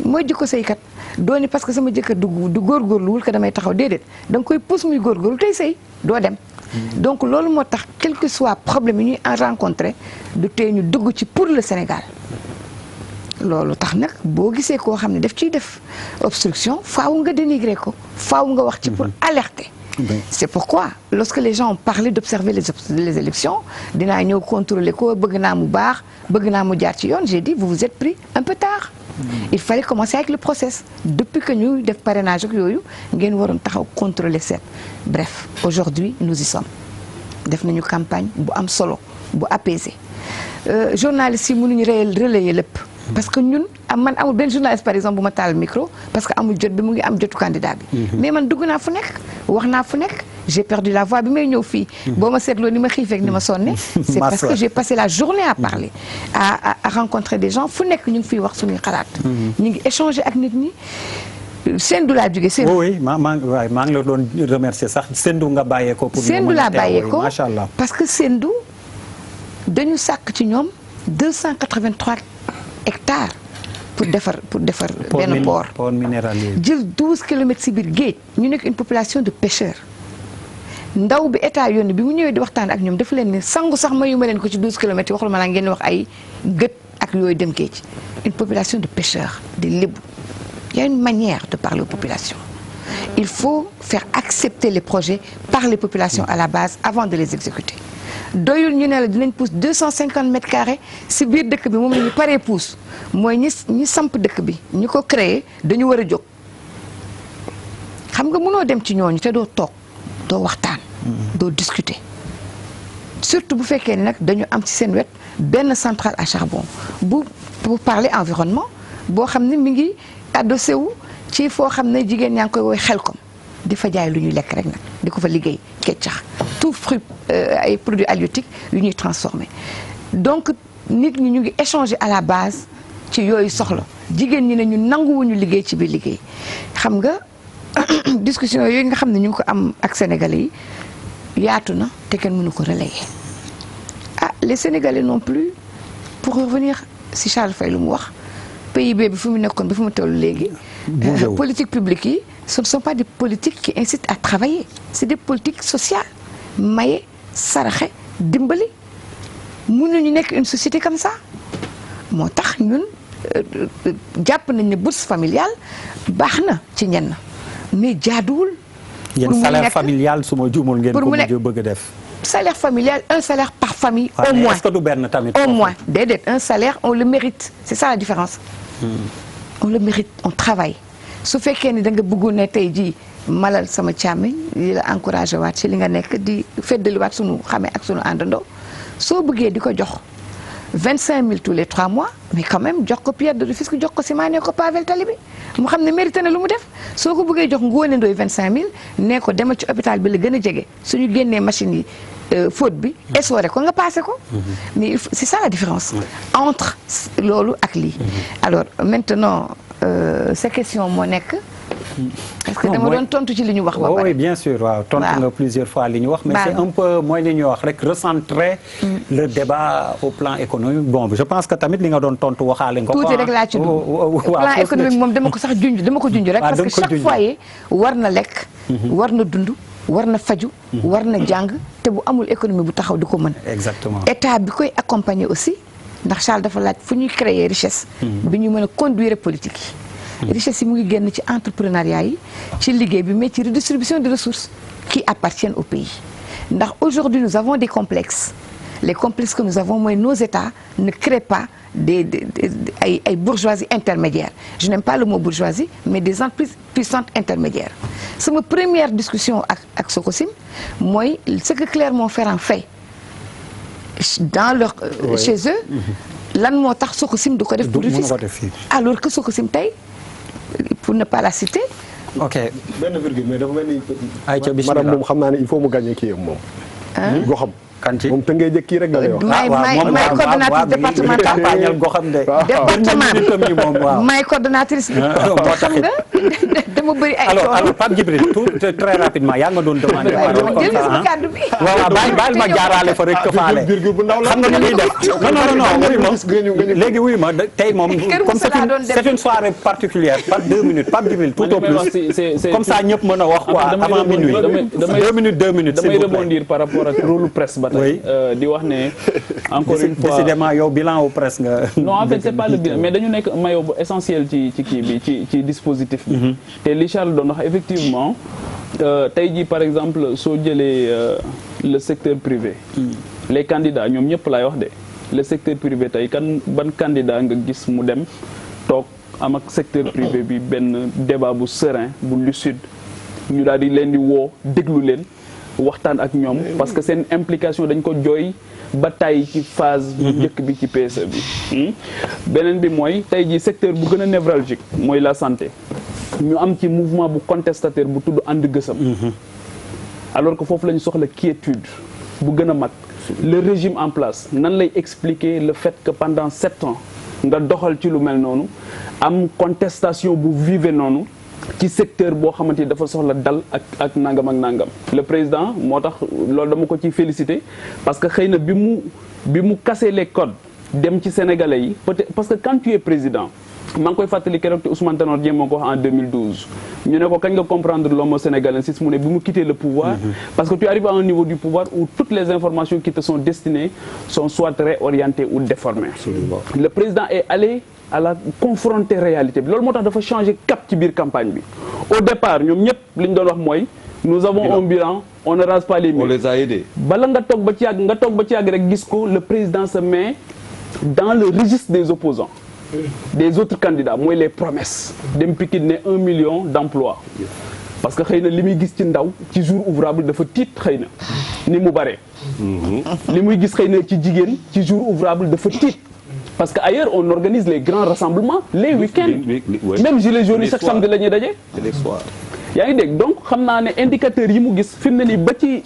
mooy jikko saykat dooni parce que sama jëkkër du góorgóorluwul que damay taxaw déedéet da nga koy pousse muy góorgóorlu tey sëy doo dem donc loolu moo tax quel que soit problème yi ñuy rencontré du tey ñu dugg ci pour le Sénégal loolu tax nag boo gisee koo xam ne daf ciy def obstruction faaw nga dénigrer ko faaw nga wax ci pour alerter c'est pourquoi lorsque les gens ont parlé d'observer les élections dinaa ñëw contrôler ko bëgg naa mu baax bëgg naa mu jaar ci yoon j'ai dit vous vous êtes pris un peu tard il fallait commencer avec le process depuis que ñu def parrainage ak yooyu ngeen waroon taxaw contrôler seet bref aujourd'hui nous y sommes def nañu campagne bu am solo bu apaisé journalistes yi mënuñu relayer lépp parce que ñun man amul benn journaliste par exemple bu ma taal micro parce que amul jot bi mu ngi am jotu candidat bi mais man dugg naa fu nekk wax naa fu nekk j'ai perdu la voix bi may ñëw fii boo ma seetloo ni ma xiifeek ni ma sonne c'est parce que j'ai passé la journée à parler à rencontrer des gens fu nekk ñu ngi fiy wax suñuy xalaat ñu ngi échanger ak nit ñi Sendou laa jógee Sendou oui maa ngi la doon remercier sax Sendou nga bàyyee ko pour Sendou laa bàyyee ko macha allah parce que Sendou dañu sàkk ci ñoom 283 hectares pour defar benn port minéralier jël 12 kilomètres si biir géej ñu nekk une population de pêcheurs ndaw bi état yónni bi mu ñëwee di waxtaan ak ñoom dafa leen ne sangu sax mayu ma leen ko ci 12 kilomètres yi waxul ma laa ngeen wax ay gët ak yooyu dem géej une population de pêcheurs de lébu il y a une manière de parler aux populations il faut faire accepter les projets par les populations à la base avant de les exécuter doyul ñu ne la dinañ pousse 250 mètres carrés si biir dëkk bi moom la ñu paree pousse mooy ñi samp dëkk bi ñu ko créé dañu war a jóg xam nga mënoo dem ci ñooñu te doo toog doo waxtaan doo discuter surtout bu fekkee ne nag dañu am ci seen wet benn centrale à charbon pour parler environnement boo xam ne mi ngi adossé wu ci foo xam ne jigéen ñaa ngi koy woy Xelkom di fa jaay lu ñuy lekk rek nag di ko fa liggéey keccax tout fruit ay produits halieutiques yu ñuy transformé donc nit ñi ñu ngi échanger à la base ci yooyu soxla jigéen ñi ne ñu nanguwuñu liggéey ci biir liggéey xam nga discussion yooyu nga xam ne ñu ngi ko am ak sénégalais yi yaatu na te kenn mënu ko relayer les sénégalais non plus pour revenir si Charles Faye lu mu wax PIB bi fu mu nekkoon ba fu mu toll léegi politique publique yi ce ne sont pas des politiques qui incitent à travailler c'est des politiques sociales maye saraxe dimbali mënuñu nekk une société comme ça moo tax ñun jàpp nañ ne bourse familiale baax na ci ñenn mais jaaduwul. yéen salaire familial su ma juumul ngeen ko mujj bëgg a def. salaire familial un salaire par famille. au moins est-ce que du benn tamit. au moins déedéet un salaire on le mérite c'est ça la différence. on le mérite on travaille su fekkee ni da nga bëggoon ne tey jii malal sama càmmiñ li la encouragé waat ci li nga nekk di feddaliwaat sunu xamee ak sunu àndandoo soo bëggee di ko jox 25000 tous les 3 mois mais quand même jox ko Pierre de Rufisque jox ko ciment nee ko pavel tali bi mu xam ne mérité na lu mu def soo ko bëggee jox Ngoné Ndoye 25000 nee ko demal ci hôpital bi la gën a jege suñu génnee machines yi faute bi essoré ko nga passé ko mais c'est ça la différence entre loolu ak lii alors maintenant sa question moo nekk est-ce que dama doon tontu ci li ñu wax ba pare oui bien sûr waaw tontu nga plusieurs fois li ñu wax mais c'est un peu mooy li ñu wax rek recentrer le débat au plan économique bon je pense que tamit li nga doon tontu waxaale nga ko tuuti rek laa ci dugg plan économique moom dama ko sax junj rek parce que chaque foyer war na lekk war na dund war na faju war na jàng te bu amul économie bu taxaw di ko mën exactement état bi koy accompagner aussi ndax Charles dafa laaj fu ñuy créer richesse bi ñu mën a conduire politique yi richesse yi mu ngi génn ci entrepreneuriat yi ci liggéey bi mais ci redistribution des ressources qui appartiennent au pays ndax aujourd'hui nous avons des complexes les complexes que nous avons mooy nos états ne créent pas ay bourgeoisie intermédiaire je n'aime pas le mot bourgeoisie mais des entreprises puissantes intermédiaires sama première discussion ak Sococim mooy ce que Clermont-Ferrand fait dans leur chez eux lan moo tax Sococim du ko def pour alors que Sococim tey pour ne pas la citer ok benn virgule mais dafa mel ni ayca bismillah madame moom xam naa ne il faut mu gagner kii am moom goxam kan ci moom tënkee jëkk kii rek la lay wax. may coordonnatrice départementale may coordonnatrice bi. xam nga dama bëri ay. alors Pape Djibril tout très rapidement yaa nga doon demandé. waaw bàyyi ma jaaraale fa rek ko faale. xam nga nu muy def non léegi wuy ma tey moom comme c'est une soirée particulière par 2 minutes Pape Djibril tout au plus comme ça ñëpp mën a wax quoi avant minuit 2 minutes damay rebondir par rapport ak rôle presse ba tey di wax ne encore une fois décidément yow bilan au presse nga non en fait c'est pas le bilan mais dañu nekk maillon bu essentiel ci kii bi ci dispositif bi te li Charles doon wax effectivement tey jii par exemple soo jëlee le secteur privé les candidats ñoom ñëpp laay wax de le secteur privé tey ban candidat nga gis mu dem toog am ak secteur privé bi benn débat bu serein bu lucide ñu daal di leen di woo déglu leen waxtaan ak ñoom parce que seen implication dañ ko jooy ba tey ci phase bu njëkk bi ci PSE bi beneen bi mooy tey ji secteur bu gën a névralgique mooy la santé ñu am ci mouvement bu contestataire bu tudd ànd gësam alors que foofu la ñu soxla quiétude bu gën a mag le régime en place nan lay expliquer le fait que pendant 7 ans nga doxal ci lu mel noonu am contestation bu vive noonu ci secteur boo xamante ni dafa soxla dal ak nangam ak nangam le président moo tax loolu dama ko ciy féliciter parce que xëy na bi mu casser les codes dem ci sénégalais yi peut-être parce que quand tu es président maa ngi koy fàttali keroog te Ousmane Tanor Dieng moo ko wax en 2012 ñu ne ko kañ nga comprendre l'homo sénégalensis mu ne bi mu quitter le pouvoir parce que tu arrives à un niveau du pouvoir où toutes les informations qui te sont destinées sont soit réorientées ou déformées. Absolument. Le président est allé à la confronter réalité bi loolu moo tax dafa changer cap ci biir campagne bi au départ ñoom ñëpp li ñu doon wax mooy nous avons un bilan on ne rase pas les murs. On les a aidés. bala nga toog ba ci yàgg rek gis ko le président se met dans le registre des opposants des autres candidats mooy les promesses dem Pikine ne 1 million d'emplois parce que xëy na li muy gis ci ndaw ci jour ouvrable dafa tiit xëy na ni mu bare li muy gis xëy na ci jigéen ci jour ouvrable dafa tiit parce que ailleurs on organise les grands rassemblements les week-ends même gilets jaunes chaque samedi la ñuy daje yaa ngi dégg donc xam naa ne indicateurs yi mu gis fi mu ne nii ba ci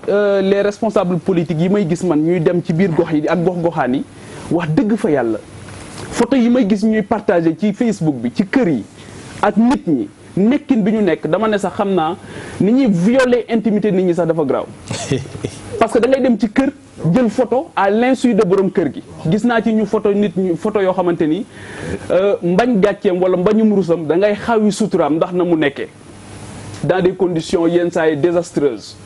les responsables politiques yi may gis man ñuy dem ci biir gox yi ak gox-goxaan yi wax dëgg fa yàlla photo yi may gis ñuy partager ci Facebook bi ci kër yi ak nit ñi nekkin bi ñu nekk dama ne sax xam naa ni ñuy violer intimité nit ñi sax dafa graaw parce que da ngay dem ci kër jël photo à l'insu de borom kër gi gis naa ci ñu photo nit ñu photo yoo xamante ni mbañ gàcceem wala mbañum rusam da ngay xawi suturaam ndax na mu nekkee dans des conditions yenn saa yi désastreuses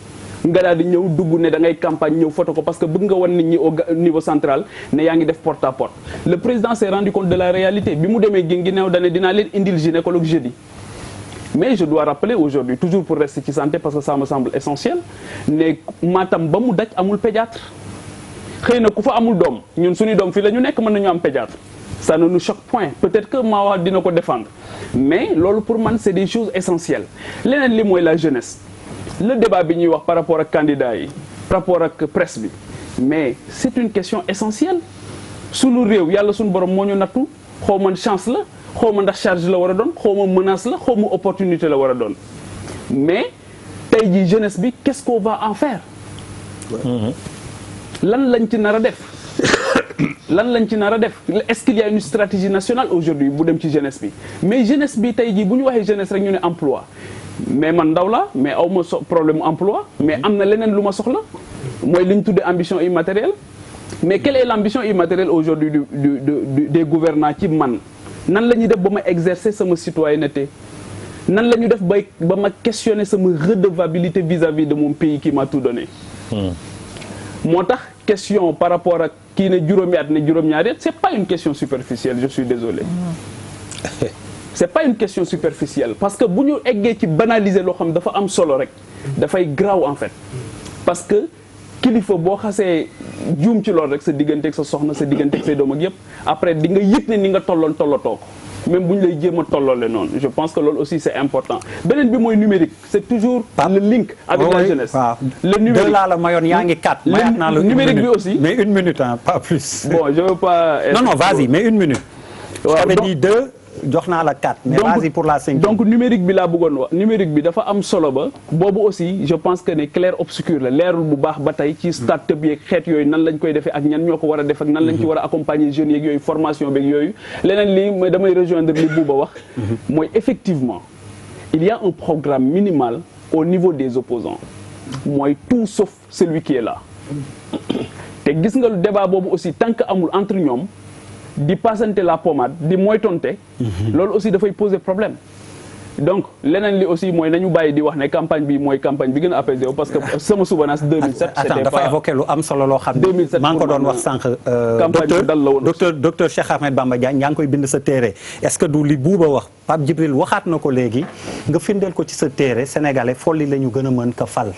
nga daal di ñëw dugg ne da ngay campagne ñëw photo ko parce que bëgg nga wan nit ñi au niveau central ne yaa ngi def porte à porte le président s'est rendu compte de la réalité bi mu demee Guinguinéo dane dinaa leen indil gynécologue jeudi mais je dois rappeler aujourd'hui toujours pour rester ci santé parce que ça me semble essentiel ne Matam ba mu daj amul pédiatre xëy na ku fa amul doom ñun suñu doom fii la ñu nekk mën nañu am pédiatre ça ne nous choque point peut-être que Mawa dina ko défendre mais loolu pour man c'est des choses essentielles leneen li mooy la jeunesse le débat bi ñuy wax par rapport ak candidats yi par rapport ak presse bi mais c'est une question essentielle sunu réew yàlla sunu borom moo ñu nattu xaw ma chance la xaw ma ndax charge la war a doon xaw ma menace la xaw ma opportunité la war a doon mais tey jii jeunesse bi qu'est-ce qu'on va en faire lan lañ ci nar a def lan lañ ci nar a def est-ce qu'il y a une stratégie nationale aujourd'hui bu dem ci jeunesse bi mais jeunesse bi tey jii bu ñu waxee jeunesse rek ñu ne emploi mais man ndaw la mais aw ma problème emploi mais am na leneen lu ma soxla mooy li ñu tuddee ambition immatérielle mais quelle est l'ambition immatérielle aujourd'hui des gouvernants ci man nan la ñuy def ba ma exercer sama citoyenneté nan la ñu def ba ma questionner sama redevabilité vis-à-vis de mon pays qui m'a tout donné moo tax question par rapport ak kii ne juróomi at ne juróom-ñaari at c'est pas une question superficielle je suis désolé c'est pas une question superficielle parce que bu ñu eggee ci banaliser loo xam dafa am solo rek dafay graw en fait parce que kilifa boo xasee juum ci loolu rek sa digganteeg sa soxna sa digganteeg say doom ak yëpp après di nga yëg ne ni nga tolloon tollatoo ko même bu ñu lay jéem a tolloole noonu je pense que loolu aussi c'est important beneen bi mooy numérique c'est toujours le link avec la jeunesse le numérique deux laa la mayoon yaa ngi 4 mayaat naa la numérique bi aussi mais une minute hein, pas plus bon je veux pas non vas-y mais une minute j'avais dit 2 jox naa la 4 mais vas-y pour la 5 donc numérique bi laa bëggoon wax numérique bi dafa am solo ba boobu aussi je pense que ne clair obscur la leerul bu baax ba tey ci start-up yeeg xeet yooyu nan lañ koy defee ak ñan ñoo ko war a def ak nan lañ ci war a accompagner jeunes yeeg yooyu formation beeg yooyu leneen lii damay rejoindre li Bouba wax mooy effectivement il y a un programme minimal au niveau des opposants mooy tout sauf celui qui est là te gis nga débat boobu aussi tant que amul entre ñoom di passante la pommade di moytonte loolu aussi dafay poser problème donc leneen li aussi mooy nañu bàyyi di wax ne campagne bi mooy campagne bi gën a apaisé parce que sama souvenance 2007 attends dafa évoqué lu am solo loo xam ne maa ngi ko doon wax sànq docteur Cheikh Ahmed Bamba Diagne yaa ngi koy bind sa téere est-ce que du li Bouba wax Pape Djibril waxaat na ko léegi nga firndeel ko ci sa téere sénégalais folli la ñu gën a mën ka fal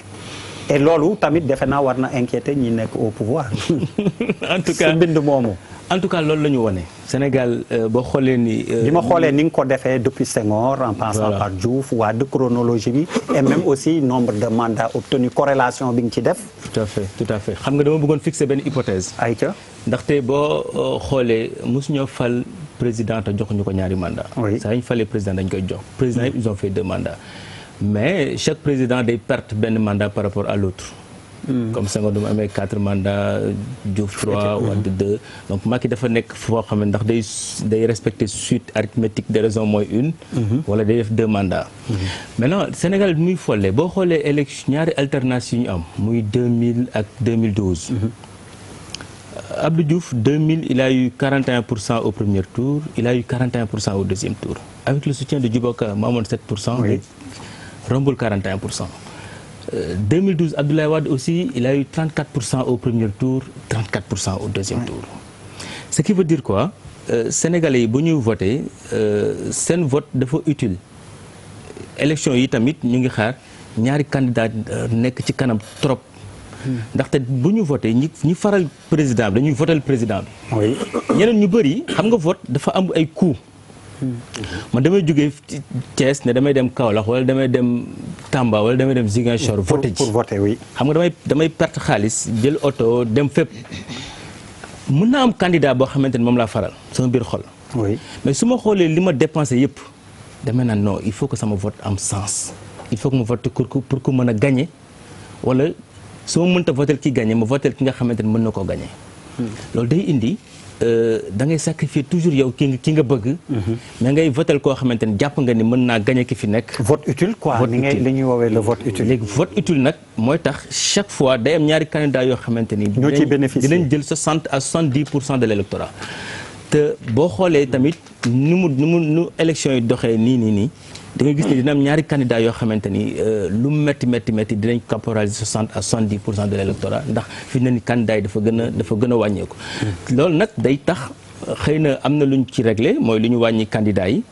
et loolu tamit defe naa war na inquiéter ñi nekk au pouvoir en tout cas mbind moomu en tout cas loolu la ñu wone Sénégal boo xoolee ni. bi ma xoolee ni nga ko defee depuis Senghor en passant par Diouf waa de chronologie bi et même aussi nombre de mandats obtenus corrélation bi nga ci def. tout à fait xam nga dama bëggoon fixer benn hypothèse. ayca ndaxte boo xoolee mosu ñoo fal président te joxuñu ko ñaari mandat saa ñu falee président dañ koy jox président yëpp ils ont fait 2 mandats mais chaque président day perte benn mandat par rapport à l'autre comme Senghor du mu amee 4 mandats Diouf 3 Wade 2 donc Macky dafa nekk foo xam ne ndax day respecter suite arithmétique des raisons mooy une wala day def 2 mandats maintenant Sénégal muy folle boo xoolee élection ñaari alternance yu ñu am muy 2000 ak 2012 Abdou Diouf 2000 il a eu 41% au premier tour il a eu 41% au deuxième tour avec le soutien de Djiboka mu amoon 7% mais rombul 41%. 2012 Abdoulaye Wade aussi il a eu 34% au premier tour 34% au deuxième tour ce qui veut dire quoi Sénégalais yi bu ñuy voté seen vote dafa utile élection yi tamit ñu ngi xaar ñaari candidat nekk ci kanam trop ndaxte bu ñu voté ñi faral président bi dañuy votel président bi ñeneen ñu bëri xam nga vote dafa am ay coût man damay jógee Thiès ne damay dem Kaolack wala damay dem Tamba wala damay dem Ziguinchor voté ji pour voter oui xam nga damay perte xaalis jël oto dem fépp mën naa am candidat boo xamante ni moom laa faral sama biir xol mais su ma xoolee li ma dépensé yëpp damay naan non il faut que sama vote am sens il faut que ma vote pour que mën a gagner wala su ma mënta votel ki gagné ma votel ki nga xamante ni mën na koo gagné loolu day indi da ngay sacrifier toujours yow ki nga bëgg mais ngay votel koo xamante ni jàpp nga ni mën naa gagné ki fi nekk vote utile quoi ni ngay li ñuy woowee le vote utile léegi vote utile nag mooy tax chaque fois day am ñaari candidat yoo xamante ni ñoo ciy bénéficier dinañ jël 60 à 70% de l'électorat te boo xoolee tamit nu élection yi doxee nii da nga gis ni dina am ñaari candidat yoo xamante ni lu métti dinañ caporaliser 60 à 70% de l'électorat ndax fi na ni candidat yi dafa gën a wàññeeku loolu nag day tax xëy na am na luñ ci réglé mooy lu ñu wàññi candidat yi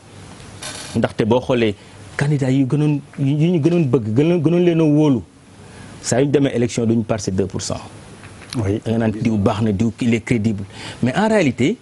ndaxte boo xoolee candidat yi ñu gënoon bëgg gënoon leen a wóolu saa yu ñu demee élection duñu passé 2%. oui da nga naan diw baax na diw il est crédible mais en réalité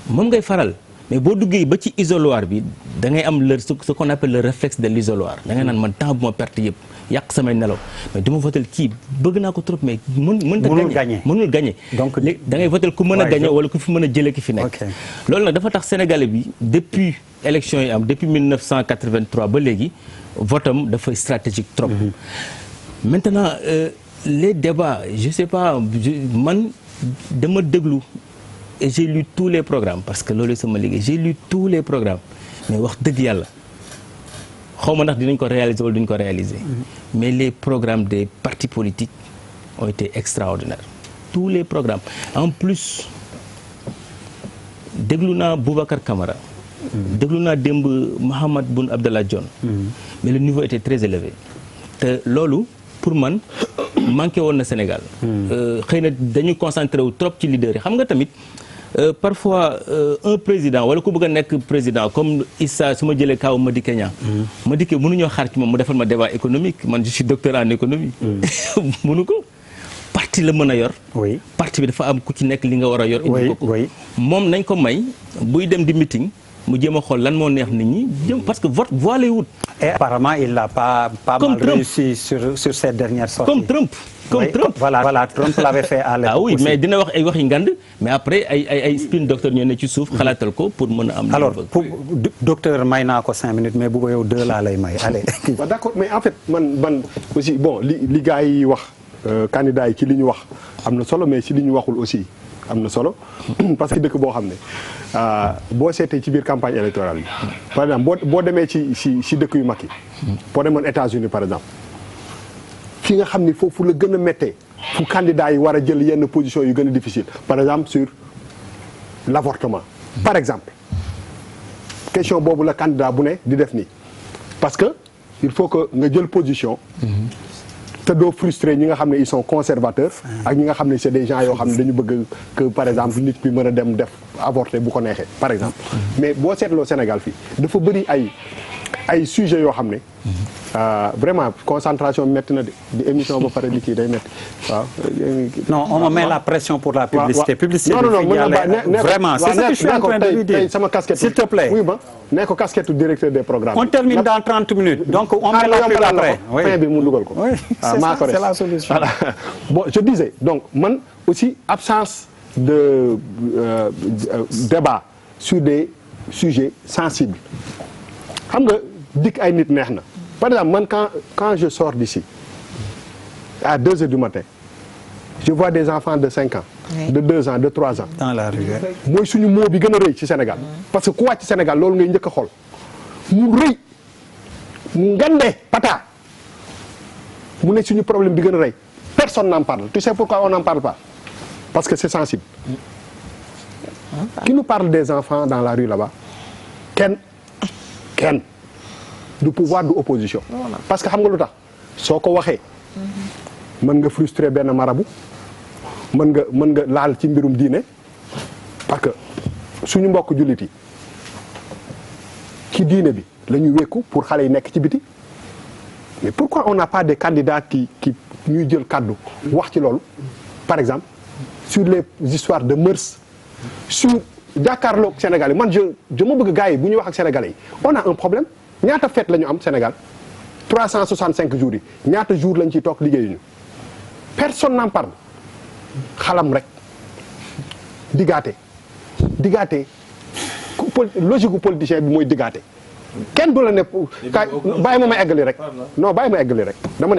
moom ngay faral mais boo duggee ba ci isoloir bi da ngay am ce qu'on appelle le réflexe de l'isoloir da ngay naan man temps bu ma perte yëpp yàq samay nelaw mais du ma votel kii bëgg naa ko trop mais mënul gagner donc da ngay votel ku mën a gagner wala ku fi mën a jëlee ki fi nekk loolu nag dafa tax sénégalais bi depuis élection yi am depuis 1983 ba léegi votam dafay stratégique trop maintenant les débats je sais pas man dama déglu et j'ai lu tous les programmes parce que loolu sama liggéey j'ai lu tous les programmes mais wax dëgg yàlla xaw ma ndax dinañ ko réaliser wala duñ ko réaliser mais les programmes des partis politiques ont été extraordinaires tous les programmes en plus déglu naa Boubacar Camara déglu naa démb Mahammed Boun Abdallah Dionne mais le niveau était très élevé te loolu pour man manqué woon na Sénégal xëy na dañu concentré wu trop ci leader yi xam nga tamit parfois un président wala ku bëgg a nekk président comme Issa su ma jëlee kaw Madické Niang Madické mënuñoo xaar ci moom mu defal ma débat économique man je suis docteur en économie mënu ko parti la mën a yor parti bi dafa am ku ci nekk li nga war a yor indi ko moom nañ ko may buy dem di meeting mu jéem a xool lan moo neex nit ñi jëm parce que vote voilé wut. Et apparemment il n'a pas mal réussi sur ces dernières sorties. Comme Trump. Voilà Trump l'avait fait à l'époque. Ah oui aussi. mais dina wax ay wax yi ngand mais après ay spin docteur ñoo ne ci suuf xalaatal ko pour mën a am. Alors pour docteur may naa ko 5 minutes mais bu ko yow 2 laa lay may allez. D'accord mais en fait man aussi bon li gars yi wax candidats yi ci li ñu wax am na solo mais ci li ñu waxul aussi am na solo parce que dëkk boo xam ne boo seetee ci biir campagne électorale bi par exemple boo demee ci dëkk yu mag yi boo demoon États-Unis par exemple fi nga xam ni foofu la gën a méttee fu candidats yi war a jël yenn position yu gën a difficile par exemple sur l'avortement par exemple question boobu la candidat bu ne di def nii parce que il faut que nga jël position te doo frustré ñi nga xam ne ils sont conservateurs ak ñi nga xam ne c'est des gens yoo xam ne dañu bëgg que par exemple nit bi mën a dem def avorter bu ko neexee par exemple mais boo seetloo Sénégal fii dafa bëri ay sujets yoo xam ne vraiment concentration métti na de di émission ba pare di kii day métti waaw. Non on me met la pression pour la publicité. Publicité non vraiment c'est ce que je suis en train de lui dire. sama casquette s'il te plaît. oui ma nee ko casquette directeur des programmes. On termine dans 30 minutes donc on met la pub après. fin bi mu dugal ko. Oui c'est la solution. Voilà bon je disais donc man aussi absence de débat sur des sujets sensibles xam nga dikk ay nit neex na. Par exemple, man, quand je sors d'ici, à 2 heures du matin, je vois des enfants de 5 ans, de 2 ans, de 3 ans. Dans la rue. Moi, c'est un mot qui est rëy ci Sénégal. Parce que quoi ci Sénégal, c'est ce que tu vois. Mu rëy, mu ngande, pata. Mu ne suñu problème bi gën a rëy. Personne n'en parle. Tu sais pourquoi on n'en parle pas? Parce que c'est sensible. Qui nous parle des enfants dans la rue là-bas? Ken. Du pouvoir du opposition. Parce que xam nga lu tax soo ko waxee mën nga frustrer benn marabu mën nga laal ci mbirum diine parce que suñu mbokk jullit yi ci diine bi la ñu wékku pour xale yi nekk ci biti mais pourquoi on n'a pas des candidats qui ñuy jël kaddu wax ci loolu par exemple sur les histoires de mœurs sur jàkkaarloog Sénégal yi man je ma bëgg gars yi bu ñuy wax ak Sénégalais yi on a un problème. ñaata fête la ñu am Sénégal 365 jours yi ñaata jours lañ ciy toog liggéeyuñu personne n'en parle xalam rek diggaate logique gu politicien bi mooy diggaate kenn du la ne bàyyi ma may eggali rek non bàyyi ma eggali rek dama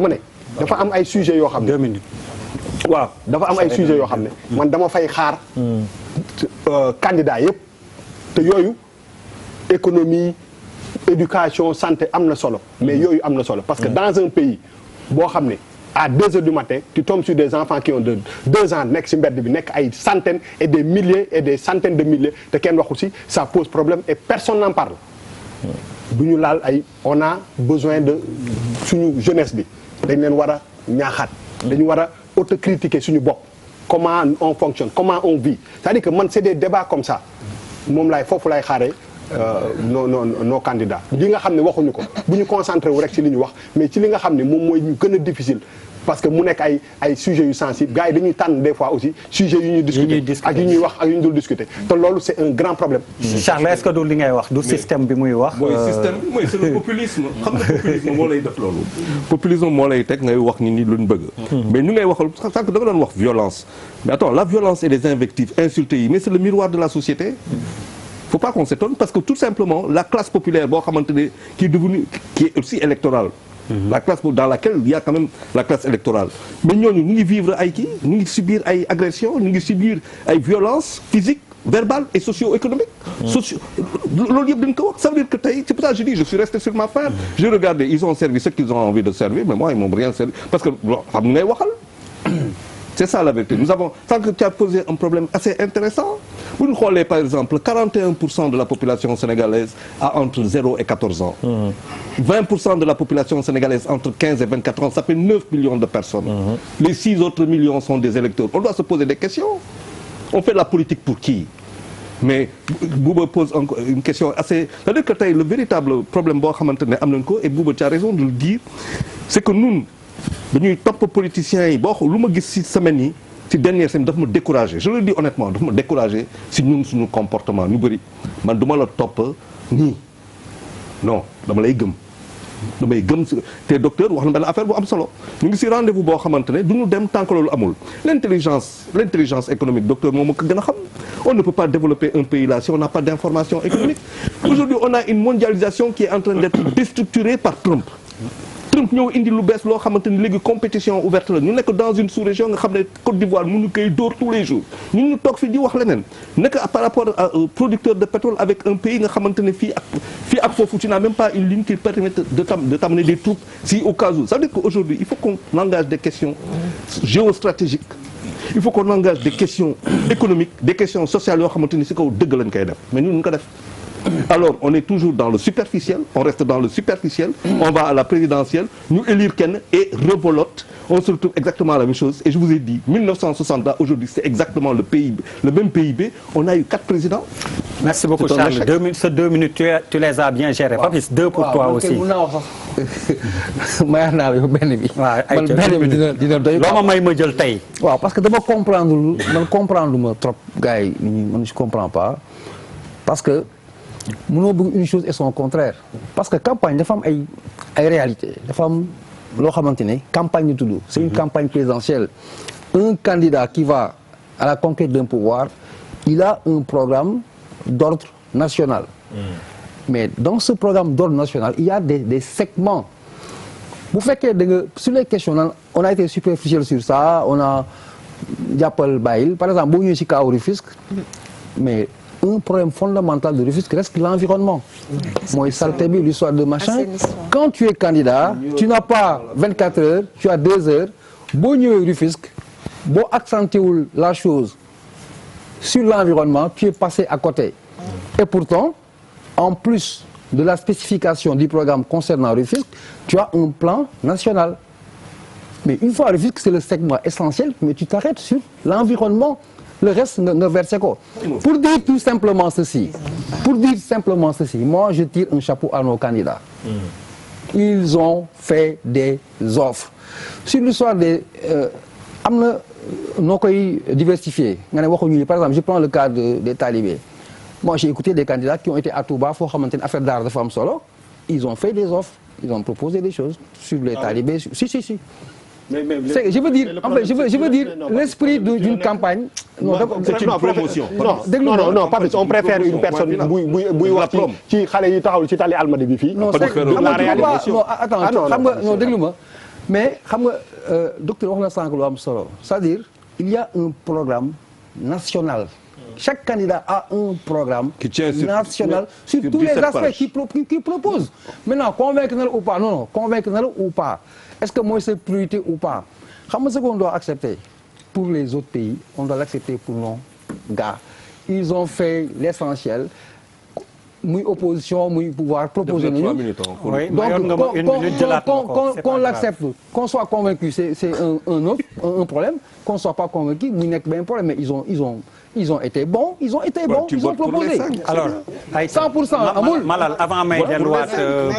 ne dafa am ay sujets yoo xam ne 2 minutes waaw dafa am ay sujets yoo xam ne man dama fay xaar candidat yëpp te yooyu économie éducation santé am na solo mais yooyu am na solo parce que dans un pays boo xam ne à 2 heures du matin tu tombes sur des enfants qui ont de 2 ans nekk ci mbedd bi nekk ay centaines et des milliers et des centaines de milliers te kenn waxu ci ça pose problème et personne n'en parle du ñu laal ay on a besoin de suñu jeunesse bi dañ leen war a ñaaxaat dañu war a autocritiquer suñu bopp comment on fonctionne comment on vit c'est-à-dire que man c'est des débats comme ça moom foofu lay xaaree nos candidats li nga xam ne waxuñu ko bu ñu concentré wu rek ci li ñu wax mais ci li nga xam ne moom mooy ñu gën a difficile parce que mu nekk ay sujets yu sensibles gars yi dañuy tànn des fois aussi sujets yu ñuy discuter ak yu ñuy wax ak yu ñu dul discuter te loolu c'est un grand problème. Charles est-ce que du li ngay wax du système bi muy wax. mooy système mooy c'est le populisme xam nga populisme moo lay def loolu. populisme moo lay teg ngay wax ni luñ bëgg. mais ñu ngay waxal sànq da nga doon wax violence mais attends la violence et les invectives insultes yi mais c'est le miroir de la société. Faut pas qu'on s'étonne parce que tout simplement la classe populaire boo xamante ne qui est aussi électorale la classe dans laquelle il y a quand même la classe électorale mais ñooñu ñu ngi vivre ay kii ñu ngi subir ay agressions ñu ngi subir ay violences physiques verbales et socio-économiques loolu yëpp dañ ko wax ça veut dire que tey c'est pour ça que je dis je suis resté sur ma faim j'ai regardé ils ont servi ce qu'ils ont envie de servir mais moi ils m'ont rien servi parce que xam ngay waxal c'est ça la vérité nous avons tant que tu as posé un problème assez intéressant bu ñu xoolee par exemple 41% de la population sénégalaise a entre 0 et 14 ans 20% de la population sénégalaise entre 15 et 24 ans ça fait 9 millions de personnes les 6 autres millions sont des électeurs on doit se poser des questions on fait la politique pour qui mais Bouba pose une question assez c'est-à-dire que tey le véritable problème boo xamante ne am nañ ko et Bouba tu as raison de le dire c'est que ñun dañuy topp politiciens yi boo lu ma gis ci semaine yi ci dernière semaine daf ma découragé je le dis honnêtement daf ma découragé ci ñun suñu comportement ñu bëri man du ma la topp nii non dama lay gëm damay gëm te docteur wax na benn affaire bu am solo ñu ngi ci rendez-vous boo xamante ne du ñu dem tant que loolu amul l'intelligence économique docteur moom moo ko gën a xam on ne peut pas développer un pays là si on n'a pas d'information économique aujourd'hui on a une mondialisation qui est en train d'être déstructurée par Trump ñëw indi lu bees loo xamante ni léegi compétition ouverte la ñu nekk dans une sous-région nga xam ne Côte d'Ivoire mënu koy dóor tous les jours ñun ñu toog fi di wax leneen nekk par rapport à producteur de pétrole avec un pays nga xamante ne fii ak foofu tu n'as même pas une ligne qui permet de t'amener des troupes si au cas où ça veut dire qu'aujourd'hui il faut qu'on engage des questions géostratégiques il faut qu'on engage des questions économiques des questions sociales yoo xamante ni si kaw dëgg lañ koy def mais ñun ñu ko def alors on est toujours dans le superficiel on reste dans le superficiel on va à la présidentielle ñu élire kenn et rebelote on se retrouve exactement la même chose et je vous ai dit 1960 là aujourd'hui c'est exactement le PIB le même PIB on a eu 4 présidents. Merci beaucoup Charles 2 minutes tu les as bien gérées. Papis 2 pour toi aussi. waaw man kay mun naa wax sax mayaat naa la yow benn bi. waaw man benn bi dina doy. loo ma may ma jël tey. waaw parce que dama comprendre ma trop gars yi man je comprends pas parce que. mënoo bëgg une chose et son contraire parce que campagne dafa am ay réalité dafa am loo xamante ne campagne ñu tudd c'est une campagne présidentielle un candidat qui va à la conquête d'un pouvoir il a un programme d'ordre national mais dans ce programme d'ordre national il y a des segments bu fekkee da nga sur les questions nan on a été superficiel sur ça on a jàppal bàyyil par exemple boo ñëwee ci kaw Rufisque mais un problème fondamental de Rufisque reste l'environnement mooy saleté bi l'histoire de machin quand tu es candidat tu n'as pas 24 heures tu as 2 heures boo ñëwee Rufisque boo accentué wul la chose sur l'environnement tu es passé à côté et pourtant en plus de la spécification du programme concernant Rufisque tu as un plan national mais une fois Rufisque c'est le segment essentiel mais tu t'arrêtes sur l'environnement le reste nga versé ko pour dire tout simplement ceci moi je tire un chapeau à nos candidats ils ont fait des offres sur l'histoire des am na noo koy diversifier nga ne waxuñu par exemple je prends le cas des talibés moi j'ai écouté des candidats qui ont été à Touba foo xamante ne affaire d'art dafa am solo ils ont fait des offres ils ont proposé des choses sur les talibés si mais je veux dire en fait je veux dire l'esprit d'une campagne. non c'est une promotion. non pas on préfère une personne buy wax ci xale yi taxawul ci tali Almadies bi fii. non la réalité non attends xam nga non déglu ma mais xam nga docteur wax na sànq lu am solo c'est-à-dire il y a un programme national. Chaque candidat a un programme national sur tous les aspects qu'il propose. Maintenant, convaincre ou pas, non, convaincre ou pas. Est-ce que moi c'est priorité ou pas? Comment est-ce qu'on doit accepter? Pour les autres pays, on doit l'accepter pour nos gars. Ils ont fait l'essentiel. Muy opposition, muy pouvoir proposer nous. Donc, qu'on l'accepte, qu'on soit convaincu, c'est un problème. Qu'on soit pas convaincu, il n'y a pas un problème. Mais ils ont été bons, ils ont proposé. Alors, 100% amul. Malal, avant may delluwaat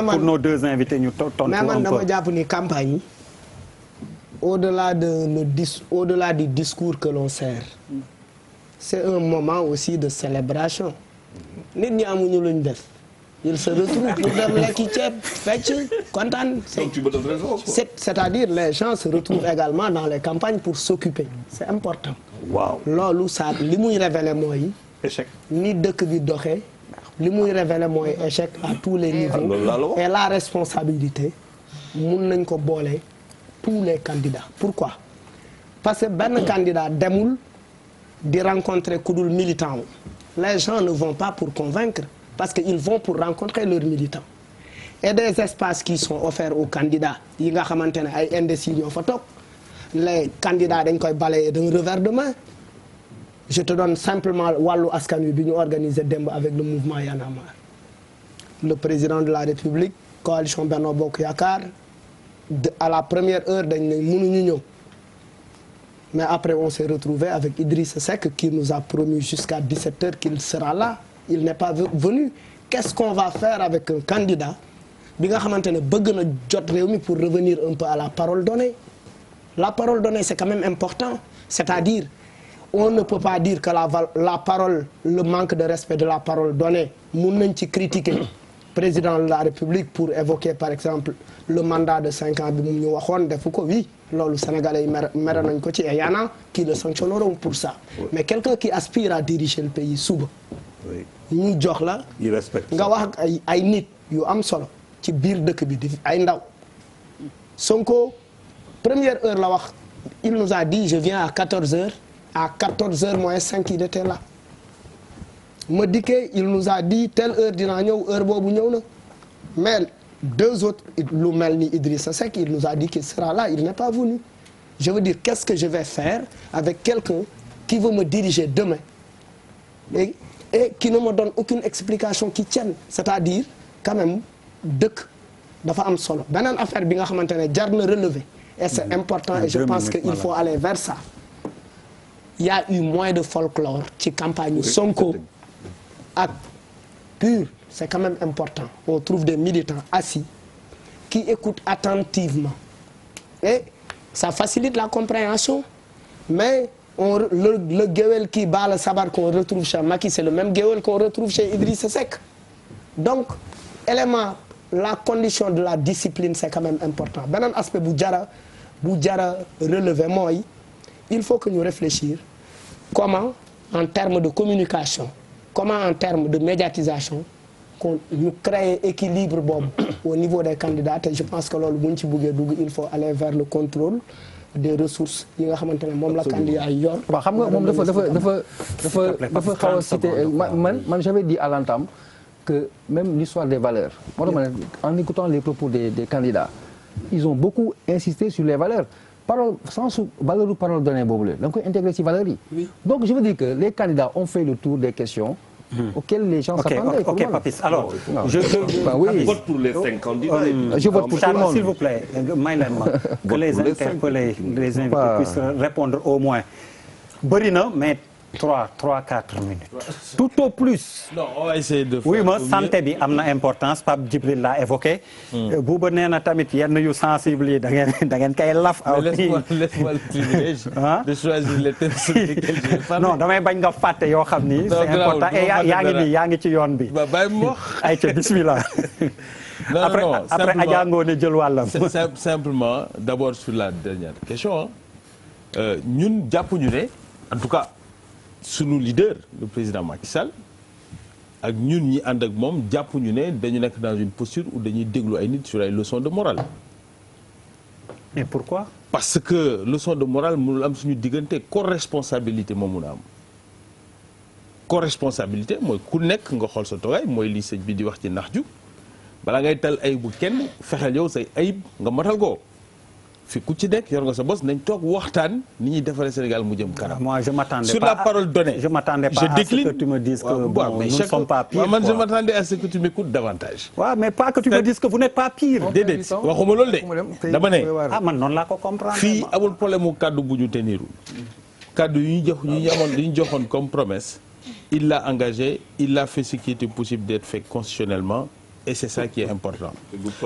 pour nos 2 invités ñu tontu un peu. dama jàpp ni campagne au-delà du discours que l'on sert, c'est un moment aussi de célébration. Nit ñi amuñu luñ def. Ils se retrouvent pour dem lekki ceeb fecc kontaan. C'est-à-dire les gens se retrouvent également dans les campagnes pour s'occuper. C'est important. Waaw loolu ça li muy révéler mooy. échec ni dëkk bi doxee. li muy révéler mooy échec à tous les niveaux. et la responsabilité mun nañ ko boole tous les candidats pourquoi parce que benn candidat demul di rencontrer ku dul militant wu les gens ne vont pas pour convaincre parce que ils vont pour rencontrer leurs militants et des espaces qui sont offerts aux candidats yi nga xamante ne ay indécis ñoo fa toog les candidats dañ koy balayer d'un revers de main je te donne simplement wàllu askan wi bi ñu organisé démb avec le mouvement Y en a marre le président de la République coalition Benno Bokk Yaakaar à la première heure dañ ne mënuñu ñëw mais après on s'est retrouvé avec Idrissa Seck qui nous a promis jusqu'à 17h qu'il sera là il n'est pas venu qu'est-ce qu'on va faire avec un candidat bi nga xamante ne bëgg na jot réew mi pour revenir un peu à la parole donnée c'est quand même important c'est-à-dire on ne peut pas dire que la parole le manque de respect de la parole donnée mun nañ ci critiquer président de la République pour évoquer par exemple le mandat de 5 ans bi mu ñu waxoon defu ko oui loolu sénégalais yi mere nañ ko ci et y en a qui le sanctionneront pour ça mais quelqu'un qui aspire à diriger le pays suba ñu jox la nga wax ak ay nit yu am solo ci biir dëkk bi di ay ndaw Sonko première heure la wax il nous a dit je viens à 14h à 14h moins 5 il était là Madické il nous a dit telle heure dinaa ñëw heure boobu ñëw na mais deux autres lu mel ni Idrissa Seck il nous a dit qu'il sera là il n'est pas venu je veux dire qu'est-ce que je vais faire avec quelqu'un qui veut me diriger demain et qui ne me donne aucune explication qui tienne c'est-à-dire quand même dëkk dafa am solo beneen affaire bi nga xamante ne jar na relever et c'est important et je pense que il faut aller vers ça il y a eu moins de folklore ci campagne Sonko ak PUR c'est quand même important on trouve des militants assis qui écoutent attentivement et ça facilite la compréhension mais le géwél qui bat le sabar qu'on retrouve chez Macky c'est le même géwél qu'on retrouve chez Idrissa Seck donc élément la condition de la discipline c'est quand même important beneen aspect bu jara relever mooy il faut que ñu réfléchir comment en termes de communication comment en termes de médiatisation qu'on ñu créer équilibre boobu au niveau des candidats et je pense que loolu bu ñu ci bëggee dugg il faut aller vers le contrôle des ressources yi nga xamante ne moom la candidat yi yor. waaw xam nga moom dafa xaw a cité man j'avais dit à l'entame que même l'histoire des valeurs moo tax ma ne en écoutant les propos des candidats ils ont beaucoup insisté sur les valeurs parole sans valeur ou parole donnée boobu la da nga koy intégrer ci valeurs yi donc je veux dire que les candidats ont fait le tour des questions auxquels les gens s'attendaient. Ok, Papis. Alors, je vote pour les 5 candidats. Je vote pour tout le monde. S'il vous plaît, que les interpellés, les invités puissent répondre au moins. Bëri na, mais 3-4 minutes. Tout au plus. Non, on va essayer de faire. Oui, mais santé bi am na importance, Pape Djibril l'a évoqué. Bouba nee na tamit yenn yu sensible yi da ngeen koy laf. Laisse-moi le privilège de choisir les thèmes sur lesquels je vais parler. Non, damay bañ nga fàtte yoo xam ni c'est important et yaa ngi ci yoon bi. Bàyyi ma wax. Ayca bismillah. Après Adja Ngoné jël wàllam. Simplement, d'abord sur la dernière question, ñun jàppuñu ne, en tout cas, sunu leader le président Macky Sall ak ñun ñi ànd ak moom jàppuñu ne dañu nekk dans une posture où dañuy déglu ay nit sur ay leçons de morale. Mais pourquoi? Parce que leçon de morale mënul am suñu diggante corresponsabilité moo mun a am. Corresponsabilité mooy ku nekk nga xool sa toogaay mooy li sëñ bi di wax ci nax ju balaa ngay tal ayib bu kenn fexeel yow say ayib nga matal ko. fi ku ci nekk yor nga sa bos nañ toog waxtaan ni ñuy defaree Sénégal mu jëm kanam. Moi je m'attendais sur la parole donnée. Je m'attendais pas à ce que tu me dises que nous ne sommes pas pires. Man je m'attendais à ce que tu m'écoutes davantage. Ouais, mais pas que tu me dises que vous n'êtes pas pire. Déedéet waxuma loolu de dama ne. Ah man noonu laa ko comprendre. fii amul problème mu kaddu bu ñu tenirul. kaddu yu ñu joxoon comme promesse. Il l'a engagé, il a fait ce qui était possible d'être fait constitutionnellement. Et c'est ça qui est important.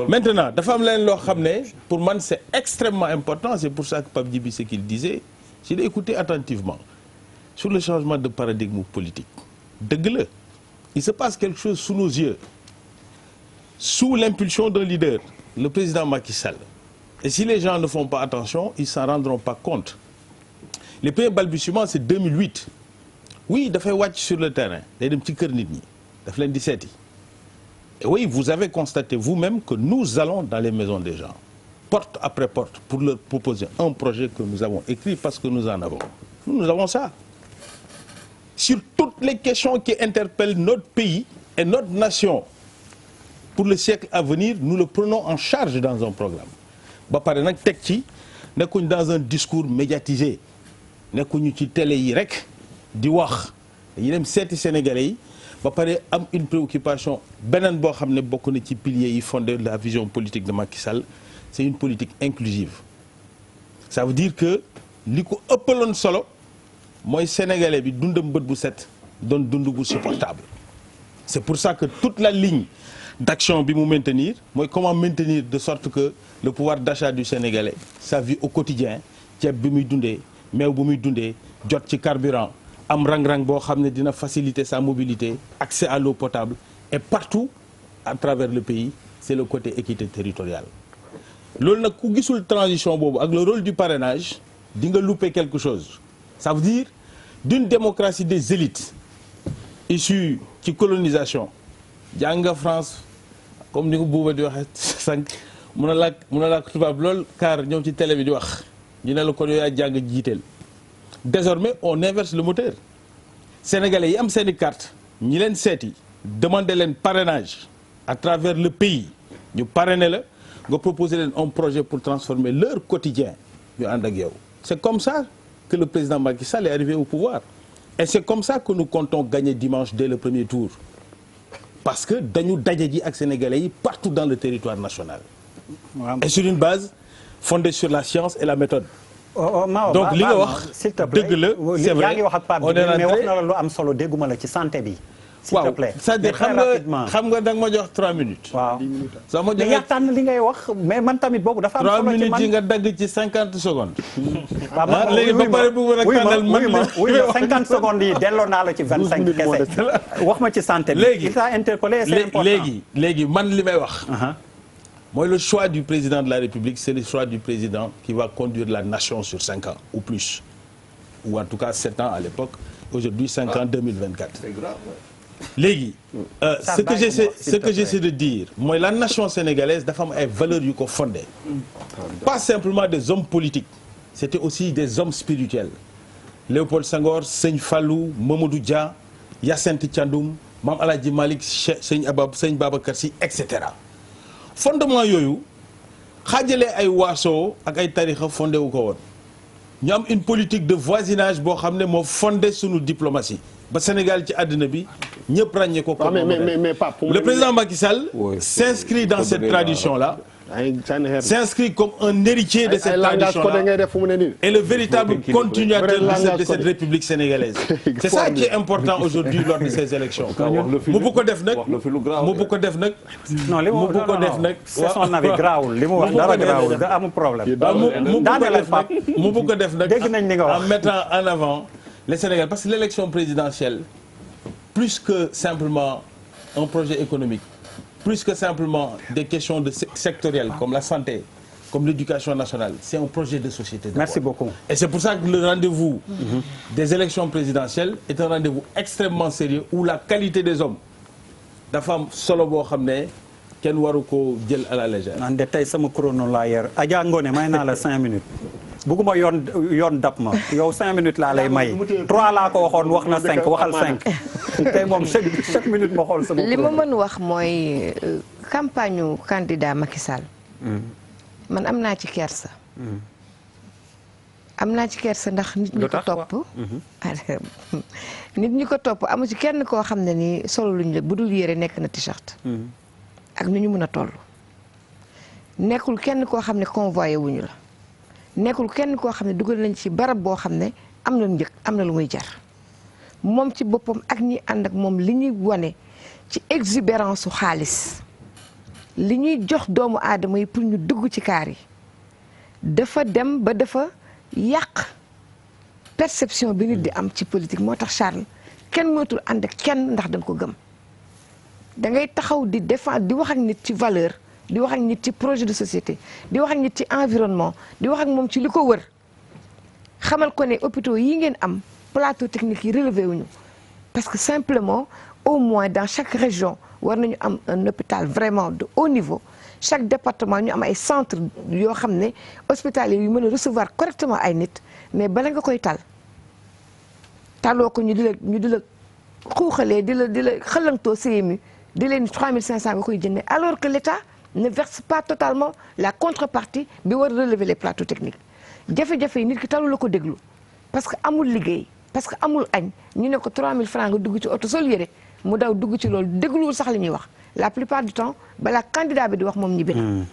Maintenant, dafa am leen loo xam ne pour man c'est extrêmement important. C'est pour ça que Pape Djibi ce qu'il disait, je l'ai écouté attentivement sur le changement de paradigme politique. Dëgg la, il se passe quelque chose sous nos yeux, sous l'impulsion d'un leader, le président Macky Sall. Et si les gens ne font pas attention, ils s'en rendront pas compte. Les premiers balbutiements, c'est 2008. Oui, dafay wàcc sur le terrain, day dem ci kër nit ñi, daf leen di seeti. Et oui, vous avez constaté vous-même que nous allons dans les maisons des gens. porte après porte pour leur proposer un projet que nous avons écrit parce que nous en avons. Nous avons ça. Sur toutes les questions qui interpellent notre pays et notre nation pour le siècle à venir, nous le prenons en charge dans un programme. ba pare nag teg ci nekkuñ dans un discours médiatisé nekkuñu ci télé yi rek di wax dañuy dem seeti Sénégalais yi ba pare am une préoccupation beneen boo xam ne bokk na ci piliers yi fondé la vision politique de Macky Sall c'est une politique inclusive. Ça veut dire que li ko ëppaloon solo mooy Sénégalais bi dundam bët bu set doon dund bu supportable. C'est pour ça que toute la ligne d'action bi mu maintenir mooy comment maintenir de sorte que le pouvoir d'achat du Sénégalais sa vie au quotidien ceeb bi muy dundee meew bu muy dundee jot ci carburant am rang-rang boo xam ne dina faciliter sa mobilité accès à l'eau potable et partout à travers le pays c'est le côté équité territoriale. loolu nag ku gisul transition boobu ak le rôle du parrainage di nga louper quelque chose. Ça veut dire d'une démocratie des élites issues ci colonisation jàng nga France comme ni ko Bouba di waxee sànq mun a làkk tubaab lool car ñëw ci télé bi di wax ñu ne la ko yaa jàng jiiteel. Désormais on inverse le moteur. Sénégalais yi am seeni carte ñi leen seeti demander leen parrainage à travers le pays ñu parrainer la nga proposer leen un projet pour transformer leur quotidien ñu ànd ak yow. C'est comme ça que le président Macky Sall est arrivé au pouvoir et c'est comme ça que nous comptons gagner dimanche dès le premier tour parce que dañu daje ji ak Sénégalais yi partout dans le territoire national et sur une base fondée sur la science et la méthode. Donc li nga wax dëgg la c'est vrai yaa ngi wax ak Pape bi mais wax na la lu am solo dégguma la ci santé bi. s'il te plaît c'est-à-dire xam nga da nga ma jox 3 minutes. waaw soo ma joxee yaa tànn li ngay wax mais man tamit boobu dafa am solo ci man 3 minutes yi nga dagg ci 50 secondes. waaw léegi ba pare bu war a tànnal man oui 50 secondes yi delloo naa la ci 25 kese wax ma ci santé bi. léegi il t'a interpellé c'est important léegi man li may wax. mooy le choix du président de la République c'est le choix du président qui va conduire la nation sur 5 ans ou plus ou en tout cas 7 ans à l'époque aujourd'hui 5 ans 2024. C'est grave. léegi ce que j'essaie de dire mooy la nation sénégalaise dafa am ay valeurs yu ko fondé pas simplement des hommes politiques c'était aussi des hommes spirituels Léopold Senghor Sëñ Fallou Mamadou Dia Hyacinthe Thiandoum Mame Alhaji Malick Sëñ Babacar Sy etc. fondement yooyu xaajale ay waaso ak ay tarixa fondé wu ko woon ñu am une politique de voisinage boo xam ne moo fondé sunu diplomatie ba Sénégal ci àddina bi ñëpp ràññee ko comme le président Macky Sall s'inscrit dans cette tradition-là s'inscrit comme un héritier de cette tradition-là et le véritable continuateur de cette République sénégalaise. C'est ça qui est important aujourd'hui lors de ces élections. mu bu ko def nag mu bu ko def nag non li mu ko def nag c'est son avis grawul li mu wax dara grawul da amul problème mu bu ko def nag dégg nañ li nga wax en mettant en avant les Sénégalais parce que l'élection présidentielle plus que simplement un projet économique plus que simplement des questions sectorielles comme la santé comme l'éducation nationale c'est un projet de société d'abord. Merci beaucoup. Et c'est pour ça que le rendez-vous des élections présidentielles est un rendez-vous extrêmement sérieux où la qualité des hommes dafa am solo boo xam ne kenn waru ko jël à la légère. man de tey sama chrono laa yer Adja Ngone may naa la 5 minutes bëgguma yoon dab ma yow 5 minutes laa lay may 3 laa ko waxoon wax na 5 waxal 5 tey moom chaque minute ma xool sama. li ma mën wax mooy campagne u candidat Macky Sall. man am naa ci kersa. am naa ci kersa ndax nit ñi ko topp. nit ñi ko topp amu ci kenn koo xam ne ni solo luñ la bu dul yére nekk na t-shirt. ak nu ñu mën a toll. nekkul kenn koo xam ne convoyé wuñu la. nekkul kenn koo xam ne dugal nañ ci barab boo xam ne am na njëkk am na lu muy jar moom ci boppam ak ñi ànd ak moom li ñuy wane ci exubérance su xaalis li ñuy jox doomu aadama yi pour ñu dugg ci kaar yi dafa dem ba dafa yàq perception bi nit di am ci politique moo tax Charles kenn mootul ànd ak kenn ndax da nga ko gëm da ngay taxaw di défendre di wax ak nit ci valeur di wax ak nit ci projet de société di wax ak nit ci environnement di wax ak moom ci li ko wër xamal ko ne hôpitaux yi ngeen am plateau technique yi relevé wuñu parce que simplement au moins dans chaque région war nañu am un hôpital vraiment de haut niveau chaque département ñu am ay centre yoo xam ne hospitaliers yu mën a recevoir correctement ay nit mais bala nga koy taloo ko ñu di la xuuxalee di la xalantoo CMU di leen 3500 nga koy jëndee alors que l'État ne verse pas totalement la contrepartie bi war relever les plateaux techniques jafe-jafe yi nit ki talu la ko déglu parce que amul liggéey parce que amul añ ñu ne ko 3000 francs nga dugg ci oto sol yére mu daw dugg ci loolu dégluwul sax li ñuy wax la plupart du temps balaa candidat bi di wax moom ñibbi na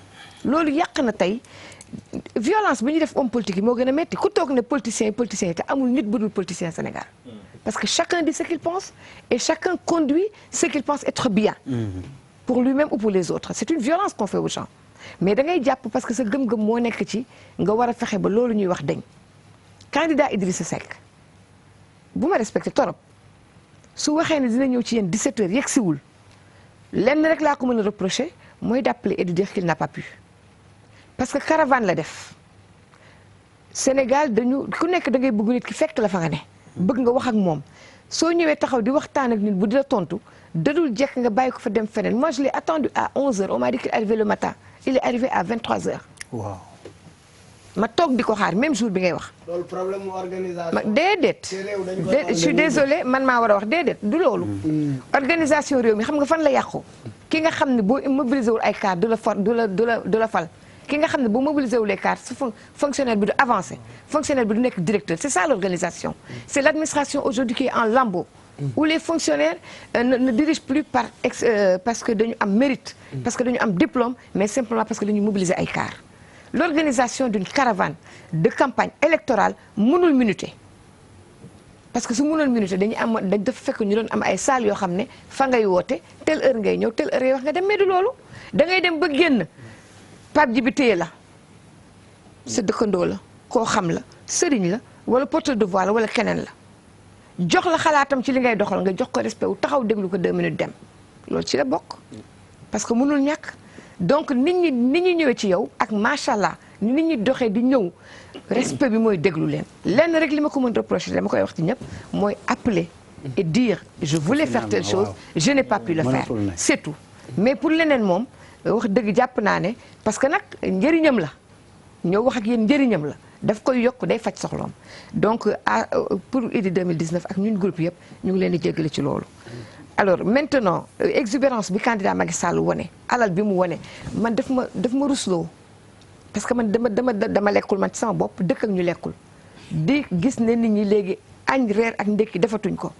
loolu yàq na tey violence bi ñuy def homme politique yi moo gën a metti ku toog ne politiciens yi te amul nit bu dul politicien Sénégal parce que chacun dit ce qu'il pense et chacun conduit ce qu'il pense être bien pour lui-même ou pour les autres c'est une violence qu'on fait aux gens mais da ngay jàpp parce que sa gëm-gëm moo nekk ci nga war a fexe ba loolu ñuy wax dañ candidat Idrissa Seck bu ma respecté torop su waxee ne dina ñëw ci yéen 17h yegg siwul lenn rek laa ko mën a reprocher mooy d'appeler et de dire qu'il n'a pas pu parce que caravane la def Sénégal dañu ku nekk da ngay bëgg nit ki fekk la fa nga ne bëgg nga wax ak moom soo ñëwee taxaw di waxtaan ak nit bu di la tontu dadul jekk nga bàyyi ko fa dem feneen moi je l'ai attendu à 11h on m'a dit qu'il arrivait le matin il est arrivé à 23h. waaw ma toog di ko xaar même jour bi ngay wax. loolu problème mu organisation. déedéet je suis désolé man maa war a wax déedéet du loolu. organisation réew mi xam nga fan la yàqu. ki nga xam ne boo mobilisé wul ay cadres du la fal. ki nga xam ne boo mobilisé wul les cadres su fonctionnaire bi du avancé fonctionnaire bi du nekk directeur c'est ça l'organisation. c'est l'administration aujourd'hui qui est en lambeaux. où les fonctionnaires ne dirigent plus parce que dañu am mérite. parce que dañu am diplôme mais simplement parce que dañu mobiliser ay cadres. L'organisation d'une caravane de campagne électorale mënul minuter parce que su mënoon minuter dañu dafa fekk ñu doon am ay salles yoo xam ne fa ngay woote telle heure ngay ñëw telle heure ngay wax nga dem mais du loolu da ngay dem ba génn Pape Djibi téye la sa dëkkandoo la koo xam la sëriñ la wala porteur de voix la wala keneen la jox la xalaatam ci li ngay doxal nga jox ko respect wu taxaw déglu ko 2 minutes dem loolu ci la bokk parce que mënul ñàkk. donc nit ñi ñëwee ci yow ak macha allah nit ñi doxee di ñëw respect bi mooy déglu leen lenn rek li ma ko mën reprocher dama koy wax ci ñëpp mooy appeler et dire je voulais faire telle chose je n'ai pas pu le faire c'est tout mais pour leneen moom wax dëgg jàpp naa ne parce que nag njëriñam la ñëw wax ak yéen njëriñam la daf koy yokk day faj soxloom donc pour Idy 2019 ak ñun groupe yëpp ñu ngi leen di jéggale ci loolu alors maintenant exubérance bi candidat Macky Sall wone alal bi mu wone man daf ma rusloo parce que man dama lekkul man ci sama bopp dëkk ak ñu lekkul di gis ne nit ñi léegi añ reer ak ndekki defatuñ ko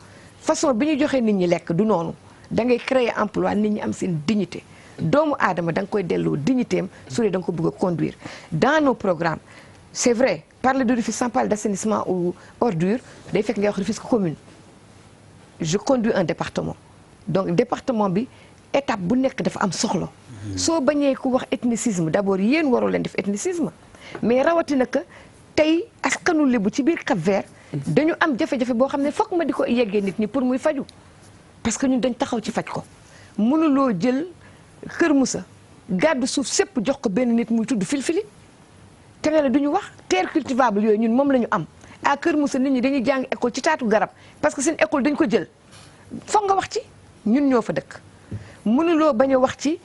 façon bi ñu joxee nit ñi lekk du noonu da ngay créer emploi nit ñi am seen dignité doomu aadama da nga koy delloo dignité am su dee da nga ko bëgg a conduire dans nos programmes c'est vrai parler de Rufisque sans parler d'assainissement ou ordure day fekk ngay wax Rufisque commune je conduis un département donc département bi étape bu nekk dafa am soxla soo bañee ku wax ethnicisme d'abord yéen waroo leen def ethnicisme mais rawatina que tey askanu Lebu ci biir Cap-Vert dañu am jafe-jafe boo xam ne fokk ma di ko yeggee nit ñi pour muy faju parce que ñun dañ taxaw ci faj ko mënuloo jël Kër Moussa gàddu suuf sépp jox ko benn nit muy tudd filfili te nga ne duñu wax terre cultivable yooyu ñun moom la ñu am à Kër Moussa nit ñi dañuy jàng école ci taatu garab parce que seen école dañ ko jël foog nga wax ci ñun ñoo fa dëkk mënuloo bañ a wax ci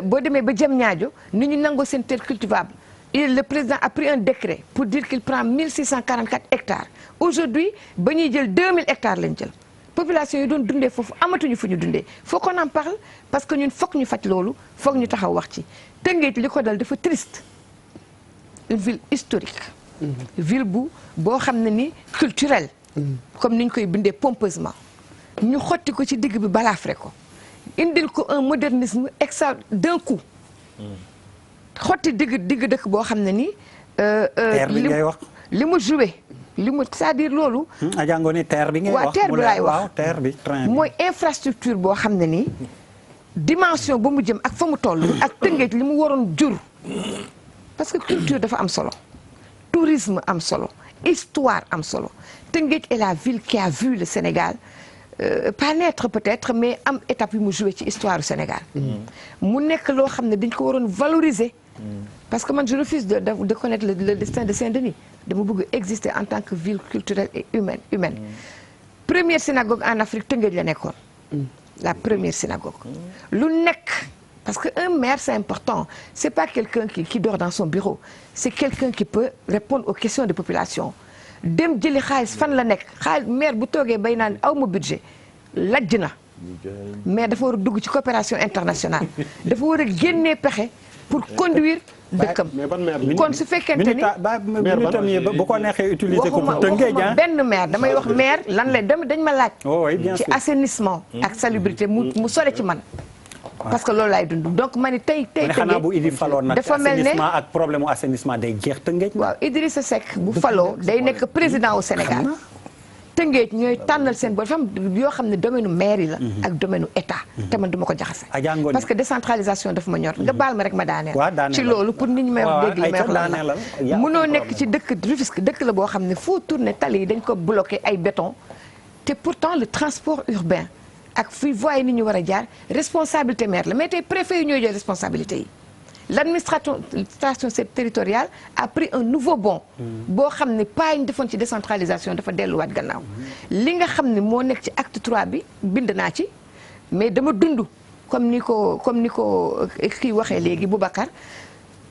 boo demee ba Diamniadio nit ñi nangoo seen terre cultivable le président a pris un décret pour dire qu'il prend 1644 hectares aujourd'hui ba ñuy jël 2000 hectares lañ jël population yi doon dundee foofu amatuñu fu ñu dundee faut qu'on en parle parce que ñun foog ñu faj loolu foog ñu taxaw wax ci Tëngéej li ko dal dafa triste une ville historique ville boo xam ne ni culturelle comme niñ koy bindee pompeusement ñu xotti ko ci digg bi balaafre ko indil ko un modernisme exa d'un coup xotti digg dëkk boo xam ne ni li mu joué li mu c'est-à-dire loolu ajango ni terre bi ngay wax terre bi laay wax terre bi train bi mooy infrastructure boo xam ne ni dimension ba mu jëm ak fa mu toll ak Tëngéej li mu waroon jur parce que culture dafa am solo tourisme am solo histoire am solo Tëngéej est la ville qui a vu le Sénégal pas naître peut-être mais am étape yu mu joué ci histoire du Sénégal mu nekk loo xam ne dañ ko waroon valoriser parce que man je refuse de connaître le destin de Saint-Denis dama bëgg exister en tant que ville culturelle et humaine première synagogue en Afrique Tëngéej la nekkoon la première synagogue lu nekk parce que un maire c'est important c'est pas quelqu'un qui dort dans son bureau c'est quelqu'un qui peut répondre aux questions des populations dem jëli xaalis fan la nekk xaalis maire bu toogee bay naan aw ma budget lajj na mais dafa war a dugg ci coopération internationale dafa war a génnee pexe pour conduire dëkkam kon su fekkente ni bu ko neexee utiliser ko pour Tëngéej benn maire damay wax maire lan lay dañ ma laaj ci assainissement ak salubrité mu sore ci man parce que loolu laay dund donc ma ni tey xanaa bu Idi faloo nag dafa mel ne assainissement ak problème mu assainissement day jeex Tëngéej waaw Idrissa Seck bu faloo day nekk président au Sénégal Tëngéej ñooy tànnal seen bopp dafa am yoo xam ne domaine mairie la ak domaine état te man duma ko jaxase parce que décentralisation dafa ma ñor nga baal ma rek ma daaneel ci loolu pour nit ñi may wax dégg li may wax lan la mënoo nekk ci dëkk Rufisque dëkk la boo xam ne foo tourné tali yi dañ ko bloqué ay béton te pourtant le transport urbain ak fi voies yi ni ñu war a jaar responsabilité maire la mais tey préfet yi ñooy jël responsabilité yi l'administration territoriale a pris un nouveau bond boo xam ne pas ñu defoon ci décentralisation dafa delluwaat gannaaw li nga xam ne moo nekk ci acte 3 bi bind naa ci mais dama dund comme ni ko kii waxee léegi Boubacar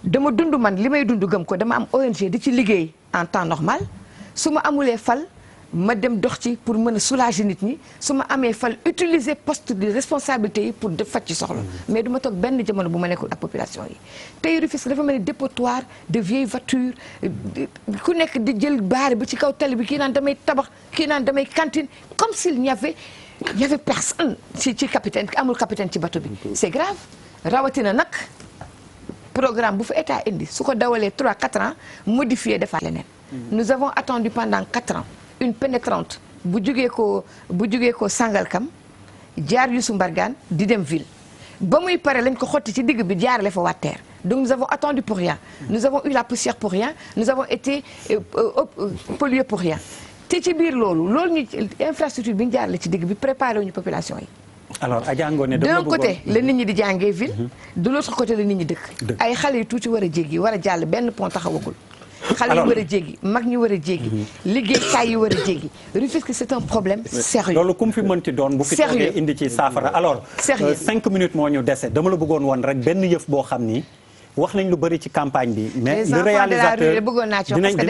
dama dund man li may dund gëm ko dama am ONG di ci liggéey en temps normal su ma amulee fal ma dem dox ci pour mën a soulager nit ñi su ma amee fal utiliser poste de responsabilité yi pour def faj ci soxla mais du ma toog benn jamono bu ma nekkul ak population yi tey Rufisque dafa mel ni dépotoir de vieilles voitures ku nekk di jël baare bi ci kaw tali bi kii naan damay tabax kii naan damay cantine comme s'il n'y avait personne ci capitaine amul capitaine ci bateau bi c'est grave rawatina nag programme bu fa état indi su ko dawalee 3-4 ans modifié defaat leneen nous avons attendu pendant 4 ans une pénétrante bu jugee ko Sangalkam jaar Youssou Mbargane di dem ville ba muy pare lañ ko xotti ci digg bi jaarale fa waa terre donc nous avons attendu pour rien nous avons eu la poussière pour rien nous avons été pollués pour rien te ci biir loolu ñu infrastructure bi ñu jaarale ci digg bi préparé wuñu population yi alors Adja Ngoné d'un côté la nit ñi di jàngee ville de l'autre côté la nit ñi dëkk ay xale yu tuuti war a jéggi war a jàll benn pont taxawagul xale yi war a jéggi mag ñi war a jéggi liggéeykaay yi war a jéggi Rufisque c'est un problème sérieux loolu ku mu fi mënti doon bu fi toogee indi ci saafara alors 5 minutes moo ñu dese dama la bëggoon woon rek benn yëf boo xam ni wax nañ lu bëri ci campagne bi mais le réalisateur bëggoon naa ci parce que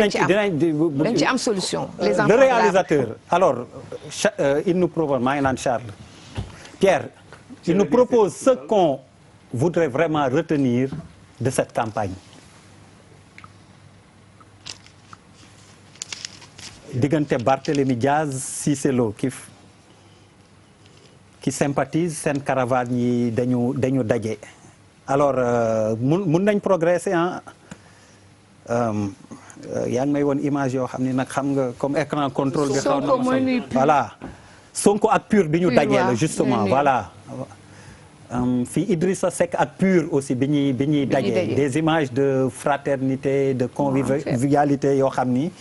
dañ ci am solution le réalisateur alors il nous propose maa ngi naan Pierre il nous propose ce qu'on voudrait vraiment retenir de cette campagne diggante Barthélémy Diaz Cissé Lo qui sympathise seen caravane yi dañu daje alors mun nañ progresser yaa ngi may woon image yoo xam ni nag xam nga comme écran contrôle bi xaw na voilà Sonko ak PUR bi ñu dajee la justement voilà fii Idrissa Seck ak PUR aussi bi ñuy dajee des images de fraternité de convivialité yoo xam ni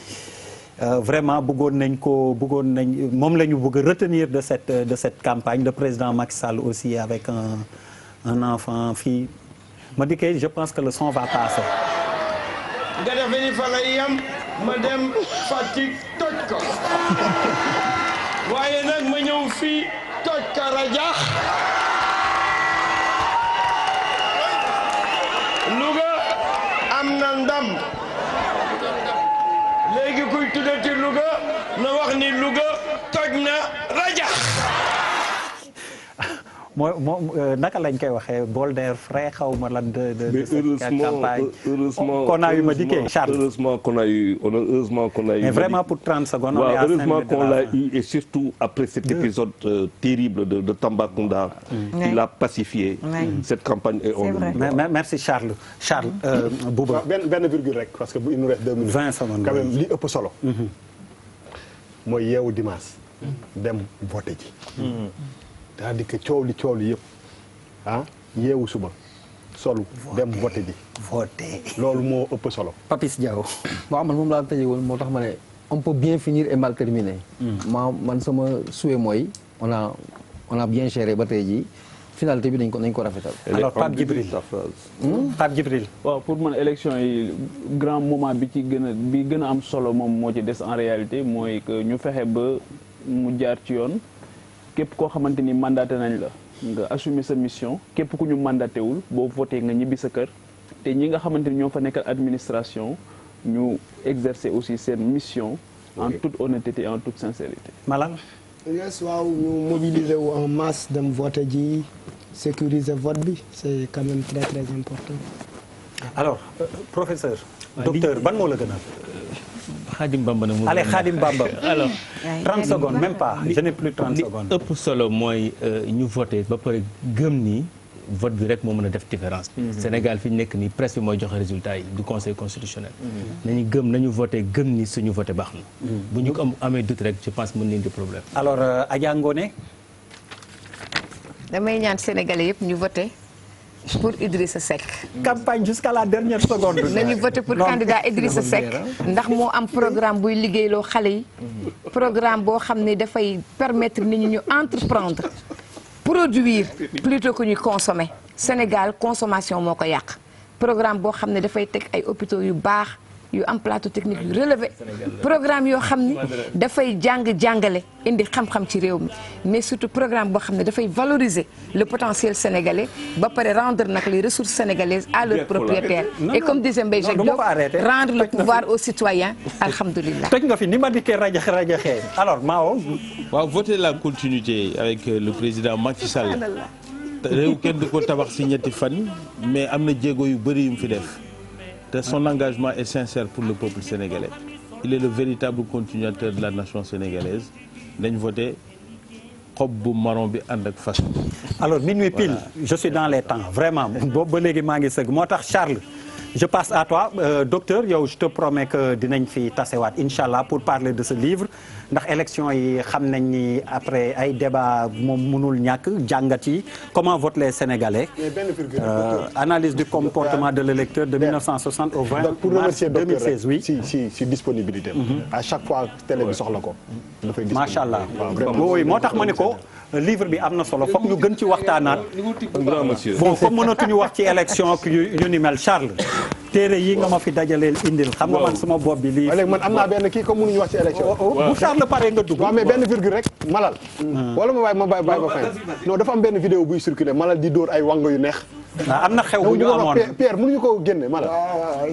vraiment bëggoon nañ moom la ñu bëgg a retenir de cette campagne le président Macky Sall aussi avec un enfant fii ma di je pense que le son va passer. nga defe ni fa lay yam ma dem Fatick toj ko waaye nag ma ñëw fii toj ka rajax Louga am na ndam léegi kuy tuddati Louga na wax ni Louga toj na rajax naka lañ koy waxee bol d'air frais xaw ma lan de cette campagne. heureusement qu'on a eu ma dikkee Charles. heureusement qu'on a eu mais vraiment pour 30 secondes. Ouais, heureusement qu'on l'a eu et surtout après cet épisode terrible de Tambacounda. il a pacifié. cette campagne et on. merci Charles Bouba. benn virgule rek parce que il nous reste 2 minutes. 20 secondes quand même li ëpp solo. mooy yeewu dimanche. dem voté ji. c'est-à-dire que coow li yëpp yeewu suba solu dem voté ji. voté loolu moo ëpp solo. Papis Diaw. waaw man moom laa tëjee woon moo tax ma ne on peut bien finir et mal terminer. man sama souhait mooy on a bien géré ba tey jii finalité bi nañ ko rafetal. alors Pape Djibril. waaw pour man élection yi grand moment bi gën a am solo moom moo ci des en réalité mooy que ñu fexe ba mu jaar ci yoon képp koo xamante ni mandaté nañ la nga assumer sa mission képp ku ñu mandaté wul boo voté nga ñibbi sa kër te ñi nga xamante ni ñoo fa nekkal administration ñu exercer aussi seen mission en toute honnêteté et en toute sincérité. Malal. yes waaw ñu mobiliser wu en masse dem voter ji sécuriser vote bi c'est quand même très très important. alors professeur. docteur ban moo la gënal. Khadim Bamba nag. allez Khadim Bamba. alors 30 secondes même pas je n'ai plus 30 secondes. li ëpp solo mooy ñu voté ba pare gëm ni vote bi rek moo mën a def différence. Sénégal fi ñu nekk nii presse bi mooy joxe résultat yi du conseil constitutionnel. nañu voté gëm ni suñu voté baax na. bu ñu ko amee doute rek je pense mën nañu di problème. alors Adja Ngoné. damay ñaan sénégalais yëpp ñu voté pour Idrissa Seck. campagne jusqu'à la dernière seconde. nañu voté pour candidat Idrissa Seck ndax moo am programme buy liggéeyloo xale yi. programme boo xam ne dafay permettre nit ñi ñu entreprendre. produire plutôt que ñuy consommer Sénégal consommation moo ko yàq programme boo xam ne dafay teg ay hôpitaux yu baax yu am plateau technique yu relevé programme yoo xam ne dafay jàngale indi xam-xam ci réew mi mais surtout programme boo xam ne dafay valoriser le potentiel sénégalais ba pare rendre nag les ressources sénégalaises à leurs propriétaires et comme disait Mbaye Jacques Diop rendre le pouvoir aux citoyens alhamdoulilah. toj nga fi ni ma dikkee rajaxee alors Mao. waaw voter la continuité avec le président Macky Sall réew kenn du ko tabax ci ñetti fan mais am na jéego yu bëri yu mu fi def te son engagement est sincère pour le peuple sénégalais il est le véritable continuateur de la nation sénégalaise dañ voté xob bu marron bi ànd ak fas. alors minuit pile je suis dans les temps vraiment boobu ba léegi maa ngi sëgg moo tax Charles je passe à toi docteur yow je te promets que dinañ fi tasewaat incha allah pour parler de ce livre ndax élection yi xam nañ ni après ay débat moom mënul ñàkk jàngat yi comment votent les Sénégalais analyse du comportement de l'électeur de 1960 au 20 mars 2016 oui si disponibilité à chaque fois télé bi soxla ko dafay macha allah oui moo tax ma ne ko livre bi am na solo foog ñu gën ci waxtaanaat bon comme mënatuñu wax ci élection yu ni mel Charles téere yi nga ma fi dajaleel indil xam nga man sama bopp bi lii léegi man am naa benn kii comme mënuñu wax ci élection bu Charles pare nga dugg waaw mais benn virgule rek Malal wala ma bàyyi ba fin non dafa am benn vidéo buy circuler Malal di dóor ay wango yu neex am na xew bu ñu amoon Pierre mënuñu ko génne Malal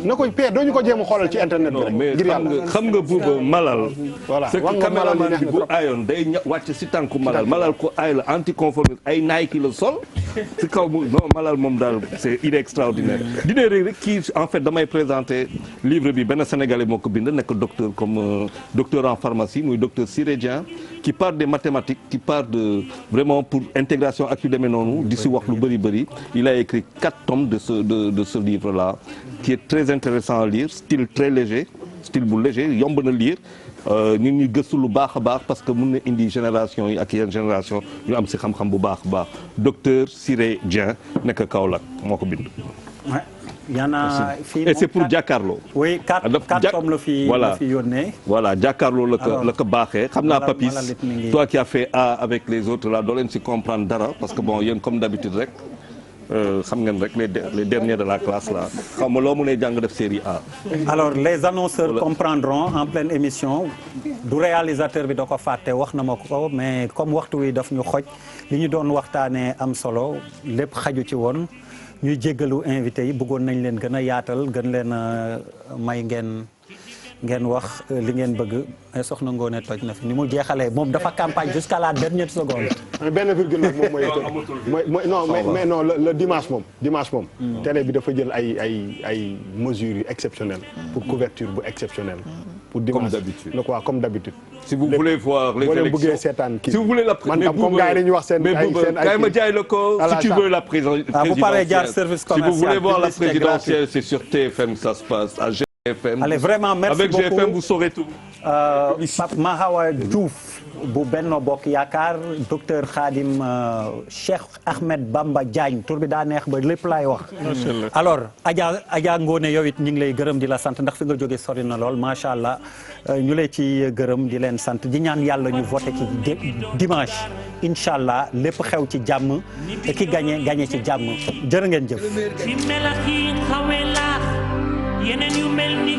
na ko Pierre dooñu ko jéem a xoolal ci internet bi rek ngir yàlla xam nga buuba Malal voilà c'est que caméraman bi bu aayoon day wàcc si tànku Malal ko aay la anticonformiste ay Nike la sol si kaw mu non Malal moom daal c'est il est extraordinaire dina rek kii en fait damay présenter livre bi benn sénégalais moo ko bind nekk docteur comme docteur en pharmacie muy docteur Siré Dieng qui parle des mathématiques qui parle de vraiment pour intégration ak yu demee noonu di si wax lu bëri il a écrit 4 tomes de ce livre là qui est très intéressant à lire style très léger style bu léger yomb na lire nit ñi gëstu lu baax a baax parce que mun na indi génération yi ak yenn génération ñu am si xam-xam bu baax a baax docteur Siré Dieng nekk Kaolack moo ko bind. Et c'est pour Jàkkaarloo. oui 4 tomes la fi yónnee. voilà Jàkkaarloo la ko baaxee xam naa Papis toi qui as fait A avec les autres là doo leen si comprendre dara parce que bon yéen comme d'habitude rek xam ngeen rek les derniers de la classe là xaw ma loo mënee jàng def série A. alors les annonceurs comprendront en pleine émission du réalisateur bi da ko fàtte wax na ma ko mais comme waxtu wi daf ñu xoj li ñu doon waxtaanee am solo lépp xaju ci woon. ñuy jéggalu invité yi bëggoon nañ leen gën a yaatal gën leen a may ngeen wax li ngeen bëgg mais soxna Ngoné toj na fi ni mu jeexalee moom dafa campagne jusqu'à la dernière seconde. benn virgule nag mooy non mais non le dimanche moom. télé bi dafa jël ay mesures yu exceptionnelles pour couverture bu exceptionnelle. pour dimanche comme d'habitude. si vous voulez voir les élections si vous voulez la comme gars yi dañuy wax seen ay ma jaay la ko si tu veux la présidentielle. bu paree jaar service commercial si vous voulez voir la présidentielle c'est sur TFM ça se passe à GFM. Allez vraiment merci avec beaucoup avec GFM vous saurez tout. Pape Mahawa Diouf bu Benno Bokk Yaakaar docteur Khadim Cheikh Ahmed Bamba Diagne tur bi daa neex ba lépp laay wax. alors Adja Ngoné yow it ñu ngi lay gërëm di la sant ndax fi nga jógee sori na lool macha allah ñu lay ci gërëm di leen sant di ñaan yàlla ñu voté ci dimanche incha allah lépp xew ci jàmm ki gagné ci jàmm jërë ngeen jëf. yeneen yu mel ni